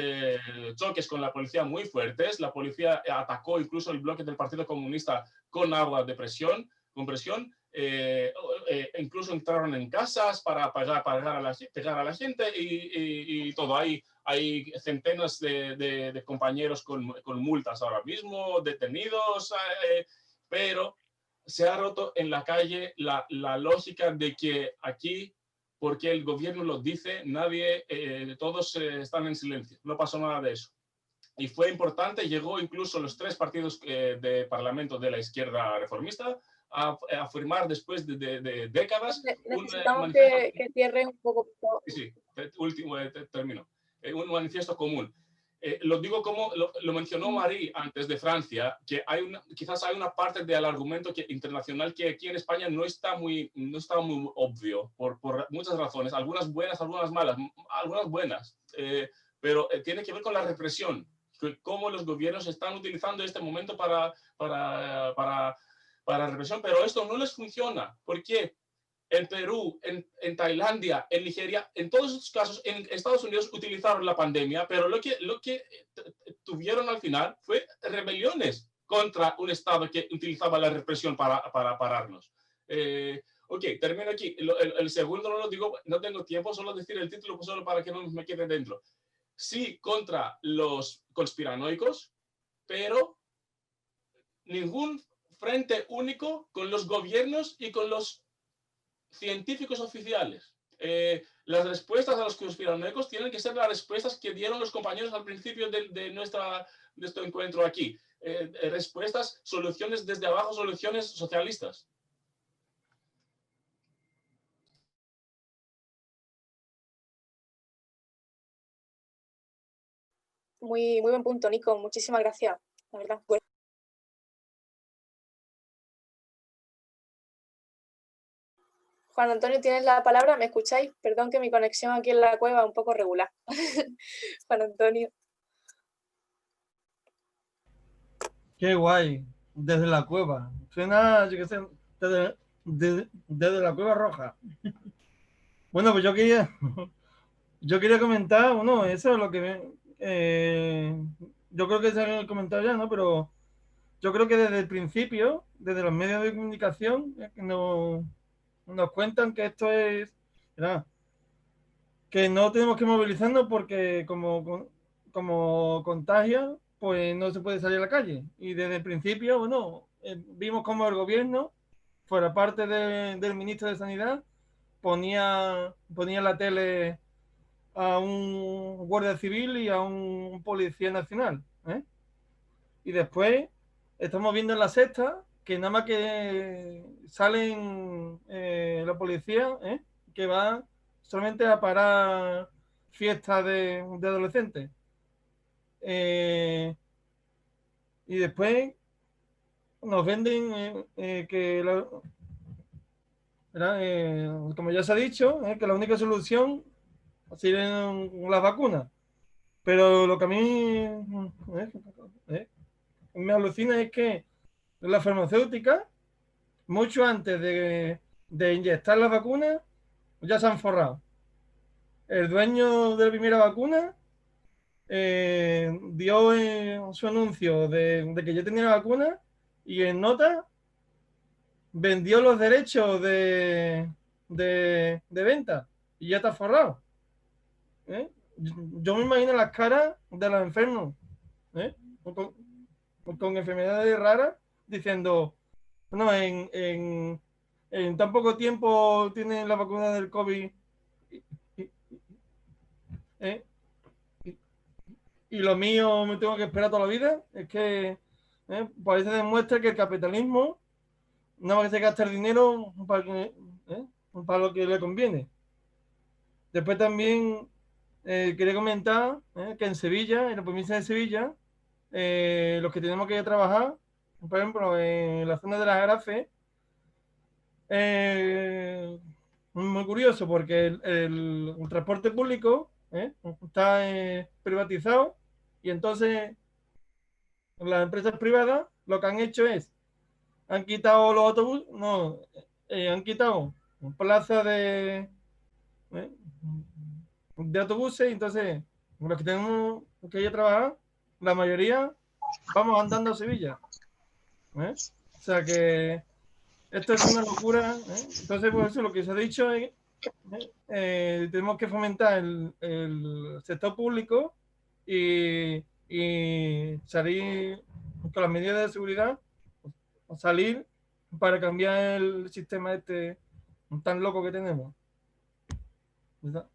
choques con la policía muy fuertes. La policía atacó incluso el bloque del Partido Comunista con agua de presión, con presión. Incluso entraron en casas para pegar a la gente y todo. Hay centenas de compañeros con multas ahora mismo, detenidos, pero se ha roto en la calle la lógica de que aquí, porque el gobierno lo dice, todos están en silencio. No pasó nada de eso. Y fue importante, llegó incluso los 3 partidos de parlamento de la izquierda reformista a firmar después de décadas. Necesitamos que cierre un poco. Sí, termino. Un manifiesto común. Lo digo como lo mencionó Marie antes de Francia, que quizás hay una parte del argumento internacional que aquí en España no está muy obvio por muchas razones, algunas buenas, algunas malas, algunas buenas, pero tiene que ver con la represión, cómo los gobiernos están utilizando este momento para represión, pero esto no les funciona. ¿Por qué? En Perú, en Tailandia, en Nigeria, en todos estos casos, en Estados Unidos utilizaron la pandemia, pero lo que tuvieron al final fue rebeliones contra un Estado que utilizaba la represión para pararnos. Ok, termino aquí. El segundo no lo digo, no tengo tiempo, solo decir el título solo para que no me quede dentro. Sí, contra los conspiranoicos, pero ningún frente único con los gobiernos y con los científicos oficiales. Las respuestas a los conspiranoicos tienen que ser las respuestas que dieron los compañeros al principio de nuestro encuentro aquí. Respuestas, soluciones desde abajo, soluciones socialistas. Muy buen punto, Nico. Muchísimas gracias, la verdad. Juan Antonio, tienes la palabra, ¿me escucháis? Perdón que mi conexión aquí en la cueva es un poco regular. Juan Antonio. Qué guay, desde la cueva. Suena, yo qué sé, desde la cueva roja. Bueno, pues yo quería comentar, bueno, eso es lo que yo creo que se han comentado ya, ¿no? Pero yo creo que desde el principio, desde los medios de comunicación, nos cuentan que esto es, ¿verdad? Que no tenemos que movilizarnos porque como contagia, pues no se puede salir a la calle. Y desde el principio, bueno, vimos como el gobierno, fuera parte del ministro de Sanidad, ponía la tele a un guardia civil y a un policía nacional, ¿eh? Y después estamos viendo en La Sexta que nada más que salen los policías, ¿eh? Que van solamente a parar fiestas de adolescentes. Y después nos venden que, como ya se ha dicho, que la única solución serían las vacunas. Pero lo que a mí me alucina es que la farmacéutica, mucho antes de inyectar las vacunas, ya se han forrado. El dueño de la primera vacuna dio su anuncio de que ya tenía la vacuna y en nota vendió los derechos de venta y ya está forrado. Yo me imagino las caras de los enfermos con enfermedades raras diciendo, no, en tan poco tiempo tienen la vacuna del COVID y lo mío me tengo que esperar toda la vida. Es que pues eso demuestra que el capitalismo no va a se gasta el dinero para lo que le conviene. Después también quería comentar que en Sevilla, en la provincia de Sevilla, los que tenemos que trabajar, por ejemplo, en la zona de las Grafes, muy curioso porque el transporte público está privatizado y entonces las empresas privadas lo que han hecho es han quitado los autobuses, han quitado plazas de autobuses y entonces los que tenemos que ir a trabajar, la mayoría vamos andando a Sevilla. O sea que esto es una locura. Entonces, por eso lo que se ha dicho es tenemos que fomentar el sector público y salir con las medidas de seguridad, salir para cambiar el sistema este tan loco que tenemos. ¿Verdad?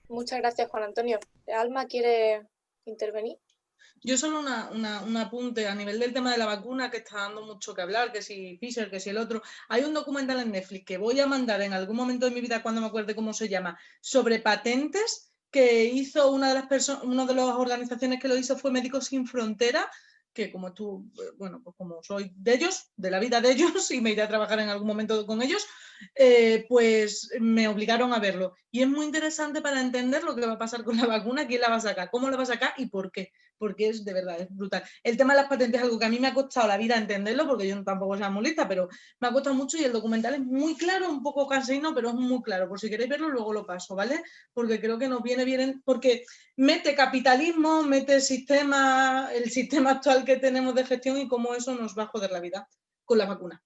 Muchas gracias, Juan Antonio. Alma, ¿quiere intervenir? Yo solo un apunte a nivel del tema de la vacuna que está dando mucho que hablar, que si Pfizer, que si el otro. Hay un documental en Netflix que voy a mandar en algún momento de mi vida cuando me acuerde cómo se llama, sobre patentes que hizo una de las organizaciones que lo hizo fue Médicos Sin Fronteras, que como tú, bueno, pues como soy de ellos, de la vida de ellos, y me iré a trabajar en algún momento con ellos, pues me obligaron a verlo. Y es muy interesante para entender lo que va a pasar con la vacuna, quién la va a sacar, cómo la va a sacar y por qué. Porque es de verdad, es brutal. El tema de las patentes es algo que a mí me ha costado la vida entenderlo, porque yo tampoco soy muy lista, pero me ha costado mucho y el documental es muy claro, un poco cansino, pero es muy claro. Por si queréis verlo, luego lo paso, ¿vale? Porque creo que nos viene bien, porque mete capitalismo, mete el sistema actual que tenemos de gestión y cómo eso nos va a joder la vida con la vacuna.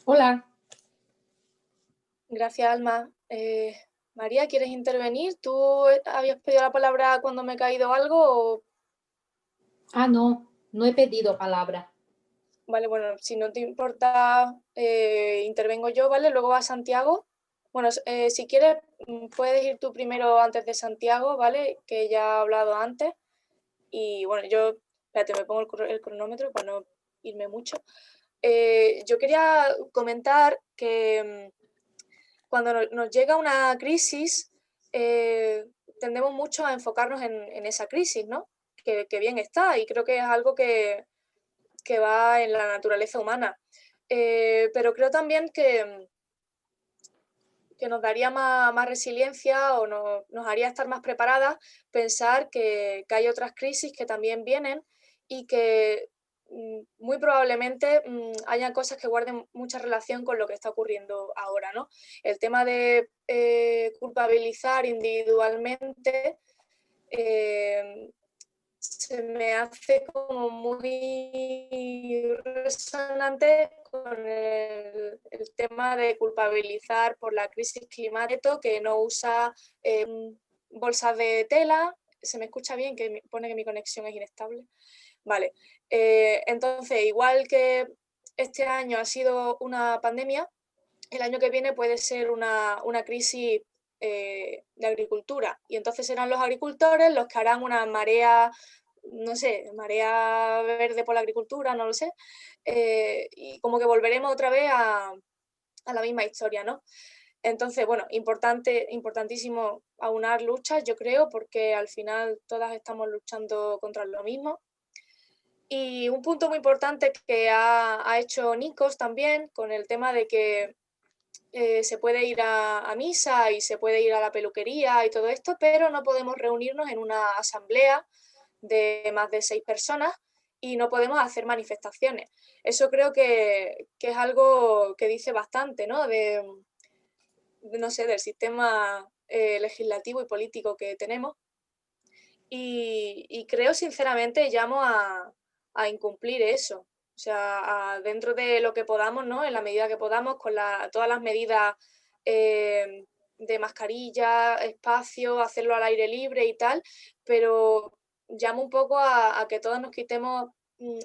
Hola. Gracias, Alma. María, ¿quieres intervenir? ¿Tú habías pedido la palabra cuando me he caído algo? O... Ah, no he pedido palabra. Vale, bueno, si no te importa, intervengo yo, ¿vale? Luego va Santiago. Bueno, si quieres, puedes ir tú primero antes de Santiago, ¿vale? Que ya ha hablado antes. Y bueno, yo, espérate, me pongo el cronómetro para no irme mucho. Yo quería comentar que cuando nos llega una crisis, tendemos mucho a enfocarnos en esa crisis, ¿no? Que bien está, y creo que es algo que va en la naturaleza humana. Pero creo también que nos daría más resiliencia o nos haría estar más preparadas pensar que hay otras crisis que también vienen y que muy probablemente hayan cosas que guarden mucha relación con lo que está ocurriendo ahora, ¿no? El tema de culpabilizar individualmente se me hace como muy resonante con el tema de culpabilizar por la crisis climática, que no usa bolsas de tela. ¿Se me escucha bien? Que pone que mi conexión es inestable. Vale, entonces igual que este año ha sido una pandemia, el año que viene puede ser una crisis de agricultura, y entonces serán los agricultores los que harán una marea, no sé, marea verde por la agricultura, no lo sé, y como que volveremos otra vez a la misma historia, ¿no? Entonces, bueno, importantísimo aunar luchas, yo creo, porque al final todas estamos luchando contra lo mismo. Y un punto muy importante que ha hecho Nikos también, con el tema de que se puede ir a misa y se puede ir a la peluquería y todo esto, pero no podemos reunirnos en una asamblea de más de 6 personas y no podemos hacer manifestaciones. Eso creo que es algo que dice bastante, ¿no? No sé, del sistema legislativo y político que tenemos. Y creo sinceramente llamo a incumplir eso. O sea, dentro de lo que podamos, ¿no? En la medida que podamos, con todas las medidas de mascarilla, espacio, hacerlo al aire libre y tal, pero llamo un poco a que todos nos quitemos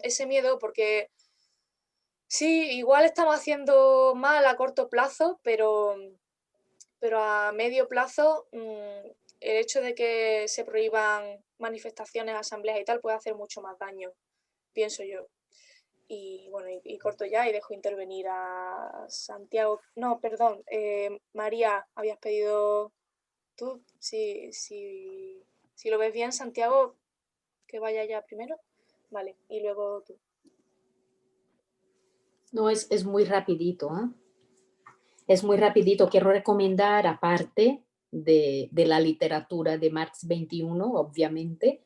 ese miedo, porque sí, igual estamos haciendo mal a corto plazo, pero a medio plazo el hecho de que se prohíban manifestaciones, asambleas y tal puede hacer mucho más daño, pienso yo. Y bueno, y corto ya y dejo intervenir a Santiago. No, perdón, María, habías pedido tú, si lo ves bien, Santiago, que vaya ya primero. Vale, y luego tú. No, es muy rapidito, ¿eh? Es muy rapidito. Quiero recomendar, aparte de la literatura de Marx 21, obviamente,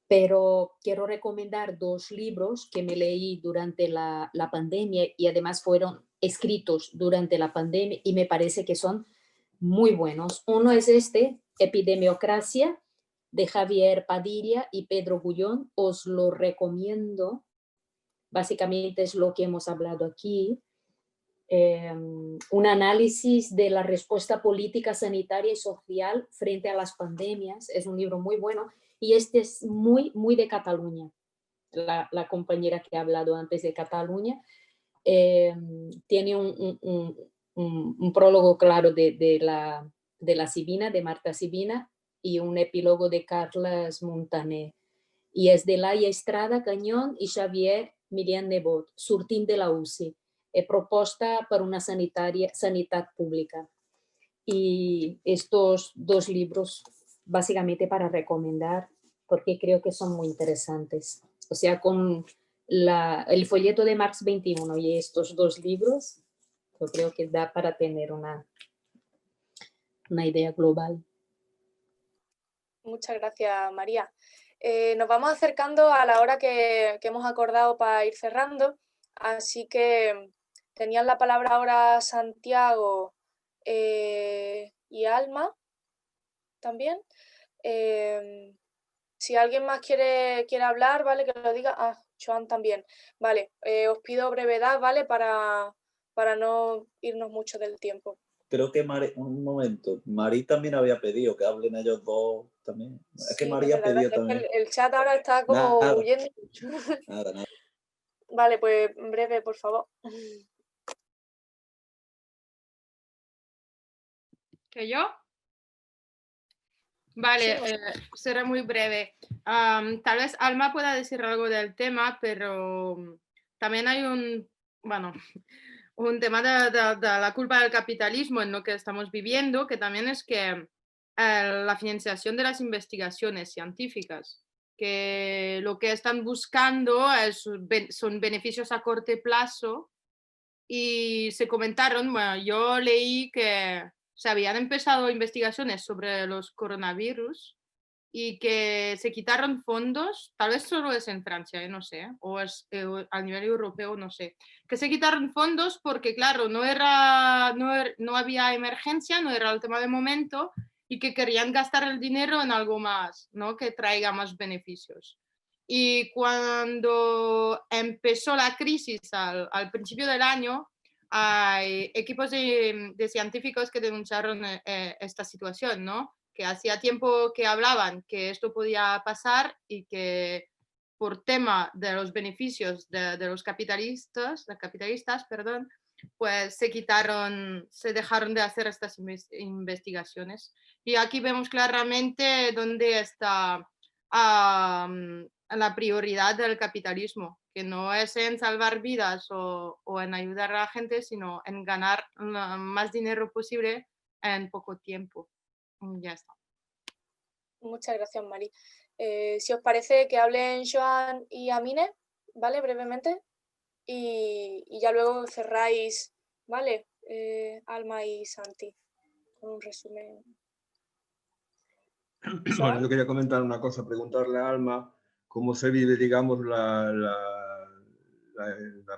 pero quiero recomendar 2 libros que me leí durante la pandemia y además fueron escritos durante la pandemia y me parece que son muy buenos. Uno es Epidemiocracia, de Javier Padilla y Pedro Gullón. Os lo recomiendo. Básicamente es lo que hemos hablado aquí. Un análisis de la respuesta política, sanitaria y social frente a las pandemias. Es un libro muy bueno y este es muy, muy de Cataluña. La compañera que ha hablado antes de Cataluña tiene un prólogo claro de la Sibina, de Marta Sibina, y un epílogo de Carles Montaner. Y es de Laia Estrada Cañón y Xavier Miriam Nebot, Sortint de la UCI. proposta para una sanidad pública. Y estos 2 libros básicamente para recomendar porque creo que son muy interesantes. O sea, con el folleto de Marx 21 y estos 2 libros, yo creo que da para tener una idea global. Muchas gracias, María. Nos vamos acercando a la hora que hemos acordado para ir cerrando, así que tenían la palabra ahora Santiago y Alma también. Si alguien más quiere hablar, ¿vale? Que lo diga. Ah, Joan también. Vale, os pido brevedad, ¿vale? Para no irnos mucho del tiempo. Creo que un momento, Marí también había pedido que hablen ellos 2 también. Es que Sí, María la verdad pedía es que también. el chat ahora está como huyendo. Nada. Vale, pues breve, por favor. ¿Que yo? Vale, será muy breve. Tal vez Alma pueda decir algo del tema, pero también hay un tema de la culpa del capitalismo en lo que estamos viviendo, que también es que la financiación de las investigaciones científicas, que lo que están buscando son beneficios a corto plazo, y se comentaron, bueno, yo leí que se habían empezado investigaciones sobre los coronavirus y que se quitaron fondos, tal vez solo es en Francia, no sé, o es a nivel europeo, no sé, que se quitaron fondos porque, claro, no había emergencia, no era el tema de momento, y que querían gastar el dinero en algo más, ¿no? Que traiga más beneficios. Y cuando empezó la crisis al principio del año, hay equipos de científicos que denunciaron esta situación, ¿no? Que hacía tiempo que hablaban que esto podía pasar y que por tema de los beneficios de los capitalistas, pues se dejaron de hacer estas investigaciones. Y aquí vemos claramente dónde está la prioridad del capitalismo, que no es en salvar vidas o en ayudar a la gente, sino en ganar más dinero posible en poco tiempo. Ya está. Muchas gracias, Mari. Si os parece que hablen Joan y Amine, ¿vale? Brevemente. Y ya luego cerráis, ¿vale? Alma y Santi, con un resumen. Bueno, yo quería comentar una cosa, preguntarle a Alma cómo se vive, digamos, la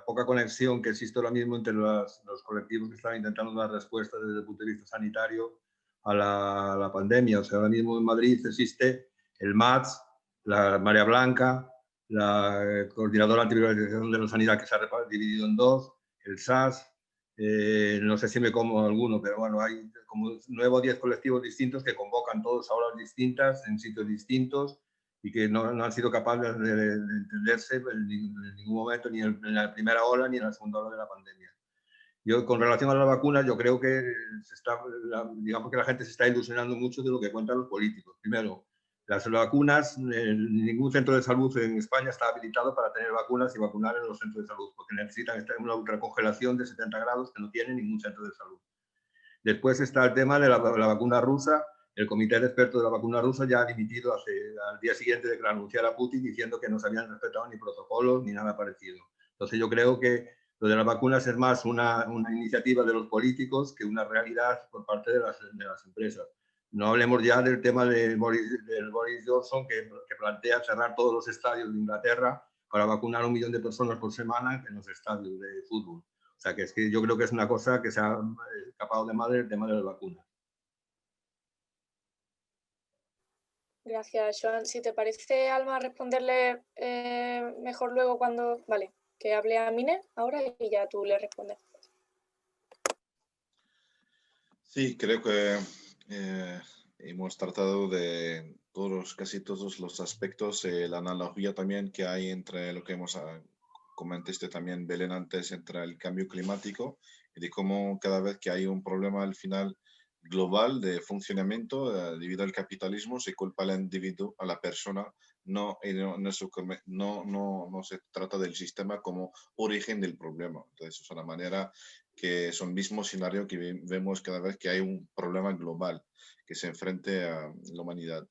poca conexión que existe ahora mismo entre los colectivos que están intentando dar respuestas desde el punto de vista sanitario a la pandemia. O sea, ahora mismo en Madrid existe el MATS, la María Blanca, la Coordinadora Antiviralización de la Sanidad, que se ha dividido en 2, el SAS, no sé si me como alguno, pero bueno, hay como 9 o 10 colectivos distintos que convocan todos a horas distintas, en sitios distintos, y que no han sido capaces de entenderse en ningún momento, ni en la primera ola ni en la segunda ola de la pandemia. Yo, con relación a las vacunas, yo creo que digamos que la gente se está ilusionando mucho de lo que cuentan los políticos. Primero, las vacunas, ningún centro de salud en España está habilitado para tener vacunas y vacunar en los centros de salud, porque necesitan estar en una ultracongelación de 70 grados que no tiene ningún centro de salud. Después está el tema de la vacuna rusa. El comité de expertos de la vacuna rusa ya ha dimitido al día siguiente de que la anunciara Putin, diciendo que no se habían respetado ni protocolos ni nada parecido. Entonces yo creo que lo de las vacunas es más una iniciativa de los políticos que una realidad por parte de las empresas. No hablemos ya del tema del Boris Johnson, que plantea cerrar todos los estadios de Inglaterra para vacunar a 1 millón de personas por semana en los estadios de fútbol. O sea, que es que yo creo que es una cosa que se ha escapado de madre el tema de las vacunas. Gracias, Joan. Si te parece, Alma, responderle mejor luego cuando... Vale, que hable a Mine ahora y ya tú le respondes. Sí, creo que hemos tratado de casi todos los aspectos, la analogía también que hay entre lo que comentaste también, Belén, antes, entre el cambio climático y de cómo cada vez que hay un problema al final global de funcionamiento debido al capitalismo, se culpa al individuo, a la persona, no se trata del sistema como origen del problema. Entonces, es una manera que es un mismo escenario que vemos cada vez que hay un problema global que se enfrente a la humanidad.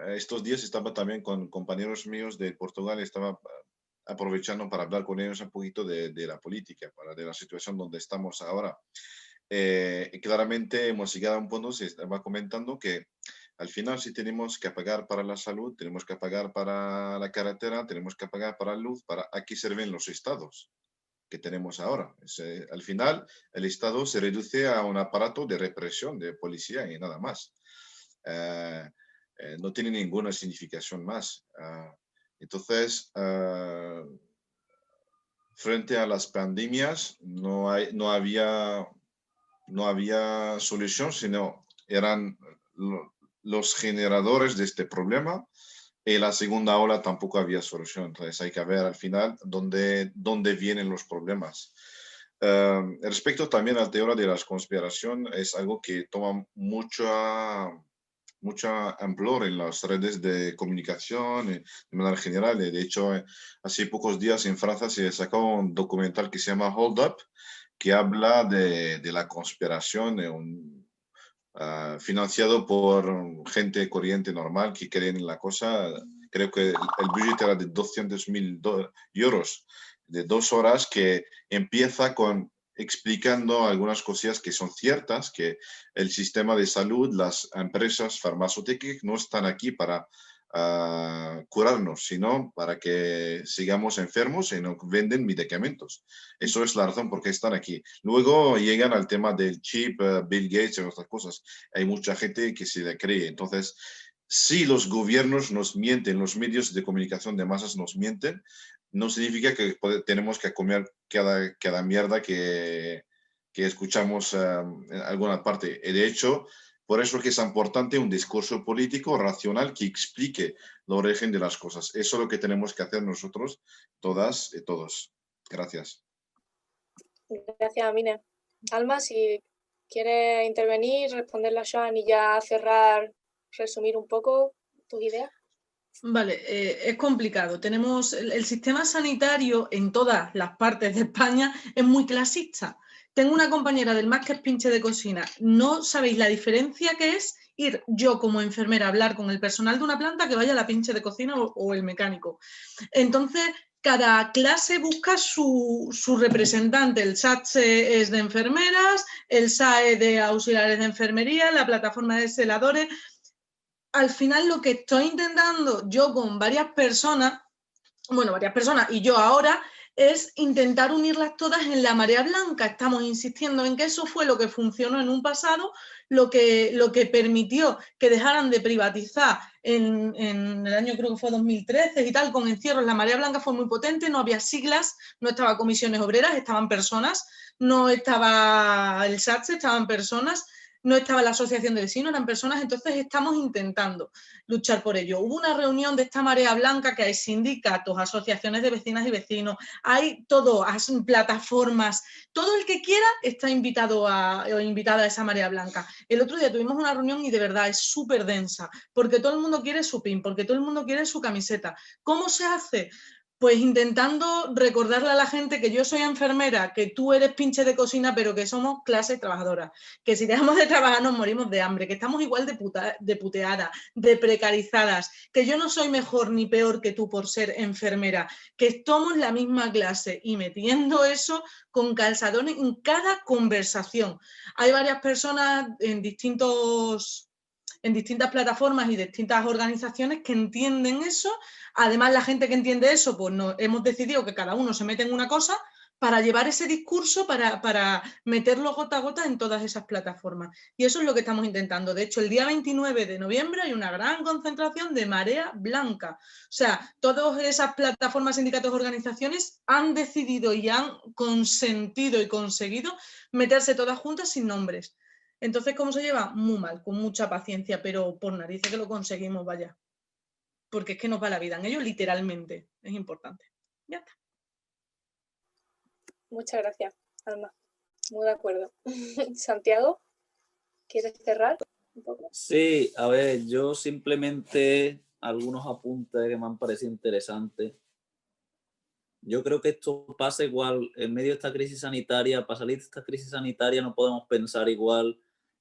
Estos días estaba también con compañeros míos de Portugal, estaba aprovechando para hablar con ellos un poquito de la política, de la situación donde estamos ahora. Y claramente hemos llegado a un punto, se estaba comentando que al final si tenemos que pagar para la salud, tenemos que pagar para la carretera, tenemos que pagar para la luz, ¿a qué sirven los estados que tenemos ahora? Al final el Estado se reduce a un aparato de represión, de policía y nada más. No tiene ninguna significación más. Entonces, frente a las pandemias no había solución, sino eran los generadores de este problema, y la segunda ola tampoco había solución. Entonces hay que ver al final dónde vienen los problemas. Respecto también al teoría de la conspiración, es algo que toma mucha amplor en las redes de comunicación de manera general. De hecho, hace pocos días en Francia se sacó un documental que se llama Hold Up, que habla de la conspiración, financiado por gente corriente normal que creen en la cosa. Creo que el budget era de 200.000 euros, de 2 horas, que empieza explicando algunas cosillas que son ciertas, que el sistema de salud, las empresas farmacéuticas no están aquí para curarnos, sino para que sigamos enfermos y no venden medicamentos. Eso es la razón por qué están aquí. Luego llegan al tema del chip, Bill Gates y otras cosas. Hay mucha gente que se le cree. Entonces, si los gobiernos nos mienten, los medios de comunicación de masas nos mienten, no significa que tenemos que comer cada mierda que escuchamos en alguna parte. De hecho, por eso es que es importante un discurso político racional que explique el origen de las cosas. Eso es lo que tenemos que hacer nosotros, todas y todos. Gracias. Gracias, Amine. Alma, si quieres intervenir, responderle a Joan y ya cerrar, resumir un poco tus ideas. Vale, es complicado. Tenemos el sistema sanitario en todas las partes de España es muy clasista. Tengo una compañera del máster pinche de cocina. No sabéis la diferencia que es ir yo como enfermera a hablar con el personal de una planta que vaya a la pinche de cocina o el mecánico. Entonces, cada clase busca su representante. El SATSE es de enfermeras, el SAE de auxiliares de enfermería, la plataforma de celadores. Al final lo que estoy intentando yo con varias personas y yo ahora, es intentar unirlas todas en la marea blanca. Estamos insistiendo en que eso fue lo que funcionó en un pasado, lo que permitió que dejaran de privatizar en el año, creo que fue 2013 y tal, con encierros. La marea blanca fue muy potente, no había siglas, no estaba comisiones obreras, estaban personas, no estaba el SATSE, estaban personas, no estaba la asociación de vecinos, eran personas. Entonces estamos intentando luchar por ello. Hubo una reunión de esta marea blanca que hay sindicatos, asociaciones de vecinas y vecinos, hay todo, plataformas, todo el que quiera está invitado o invitada a esa marea blanca. El otro día tuvimos una reunión y de verdad es súper densa, porque todo el mundo quiere su pin, porque todo el mundo quiere su camiseta. ¿Cómo se hace? Pues intentando recordarle a la gente que yo soy enfermera, que tú eres pinche de cocina, pero que somos clase trabajadora, que si dejamos de trabajar nos morimos de hambre, que estamos igual de puteadas, de precarizadas, que yo no soy mejor ni peor que tú por ser enfermera, que somos la misma clase, y metiendo eso con calzadón en cada conversación. Hay varias personas en distintas plataformas y distintas organizaciones que entienden eso. Además, la gente que entiende eso, pues hemos decidido que cada uno se mete en una cosa para llevar ese discurso, para meterlo gota a gota en todas esas plataformas. Y eso es lo que estamos intentando. De hecho, el día 29 de noviembre hay una gran concentración de marea blanca. O sea, todas esas plataformas, sindicatos, organizaciones han decidido y han consentido y conseguido meterse todas juntas sin nombres. Entonces, ¿cómo se lleva? Muy mal, con mucha paciencia, pero por narices que lo conseguimos, vaya. Porque es que nos va la vida en ello, literalmente. Es importante. Ya está. Muchas gracias, Alma. Muy de acuerdo. Santiago, ¿quieres cerrar un poco? Sí, a ver, yo simplemente algunos apuntes que me han parecido interesantes. Yo creo que esto pasa igual en medio de esta crisis sanitaria. Para salir de esta crisis sanitaria no podemos pensar igual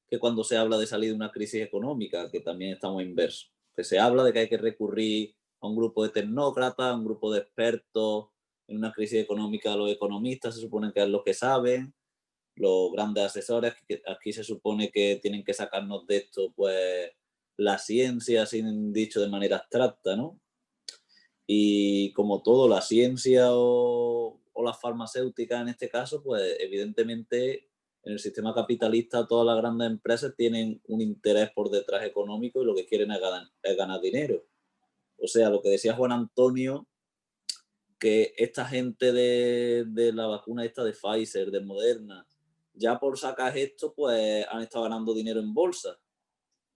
que cuando se habla de salir de una crisis económica, que también estamos inversos. Que se habla de que hay que recurrir a un grupo de tecnócratas, a un grupo de expertos. En una crisis económica los economistas se supone que es lo que saben, los grandes asesores, que aquí se supone que tienen que sacarnos de esto pues la ciencia, sin dicho de manera abstracta, ¿no? Y como todo, la ciencia o las farmacéuticas en este caso, pues evidentemente en el sistema capitalista todas las grandes empresas tienen un interés por detrás económico y lo que quieren es ganar dinero. O sea, lo que decía Juan Antonio, que esta gente de la vacuna esta de Pfizer, de Moderna, ya por sacar esto, pues han estado ganando dinero en bolsa.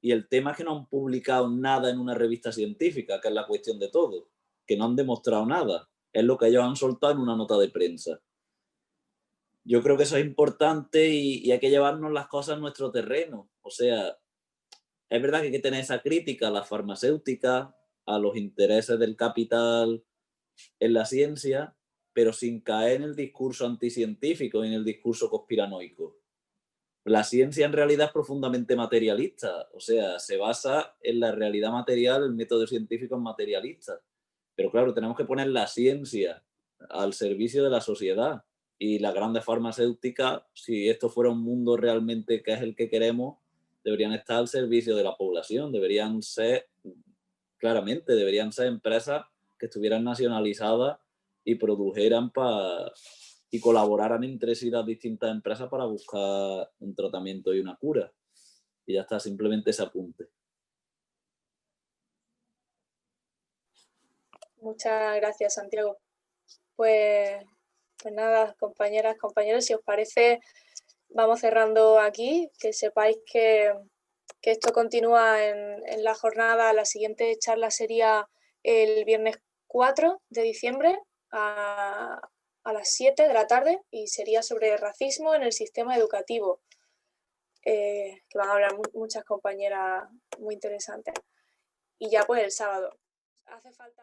Y el tema es que no han publicado nada en una revista científica, que es la cuestión de todo, que no han demostrado nada. Es lo que ellos han soltado en una nota de prensa. Yo creo que eso es importante y hay que llevarnos las cosas a nuestro terreno. O sea, es verdad que hay que tener esa crítica a las farmacéuticas, a los intereses del capital en la ciencia, pero sin caer en el discurso anticientífico y en el discurso conspiranoico. La ciencia en realidad es profundamente materialista, o sea, se basa en la realidad material, el método científico es materialista. Pero claro, tenemos que poner la ciencia al servicio de la sociedad y las grandes farmacéuticas, si esto fuera un mundo realmente que es el que queremos, deberían estar al servicio de la población, deberían ser empresas que estuvieran nacionalizadas y produjeran y colaboraran entre sí las distintas empresas para buscar un tratamiento y una cura. Y ya está, simplemente ese apunte. Muchas gracias, Santiago. Pues nada, compañeras, compañeros, si os parece, vamos cerrando aquí. Que sepáis que esto continúa en la jornada. La siguiente charla sería el viernes 4 de diciembre a las 7 de la tarde y sería sobre racismo en el sistema educativo, que van a hablar muchas compañeras muy interesantes. Y ya pues el sábado. Hace falta...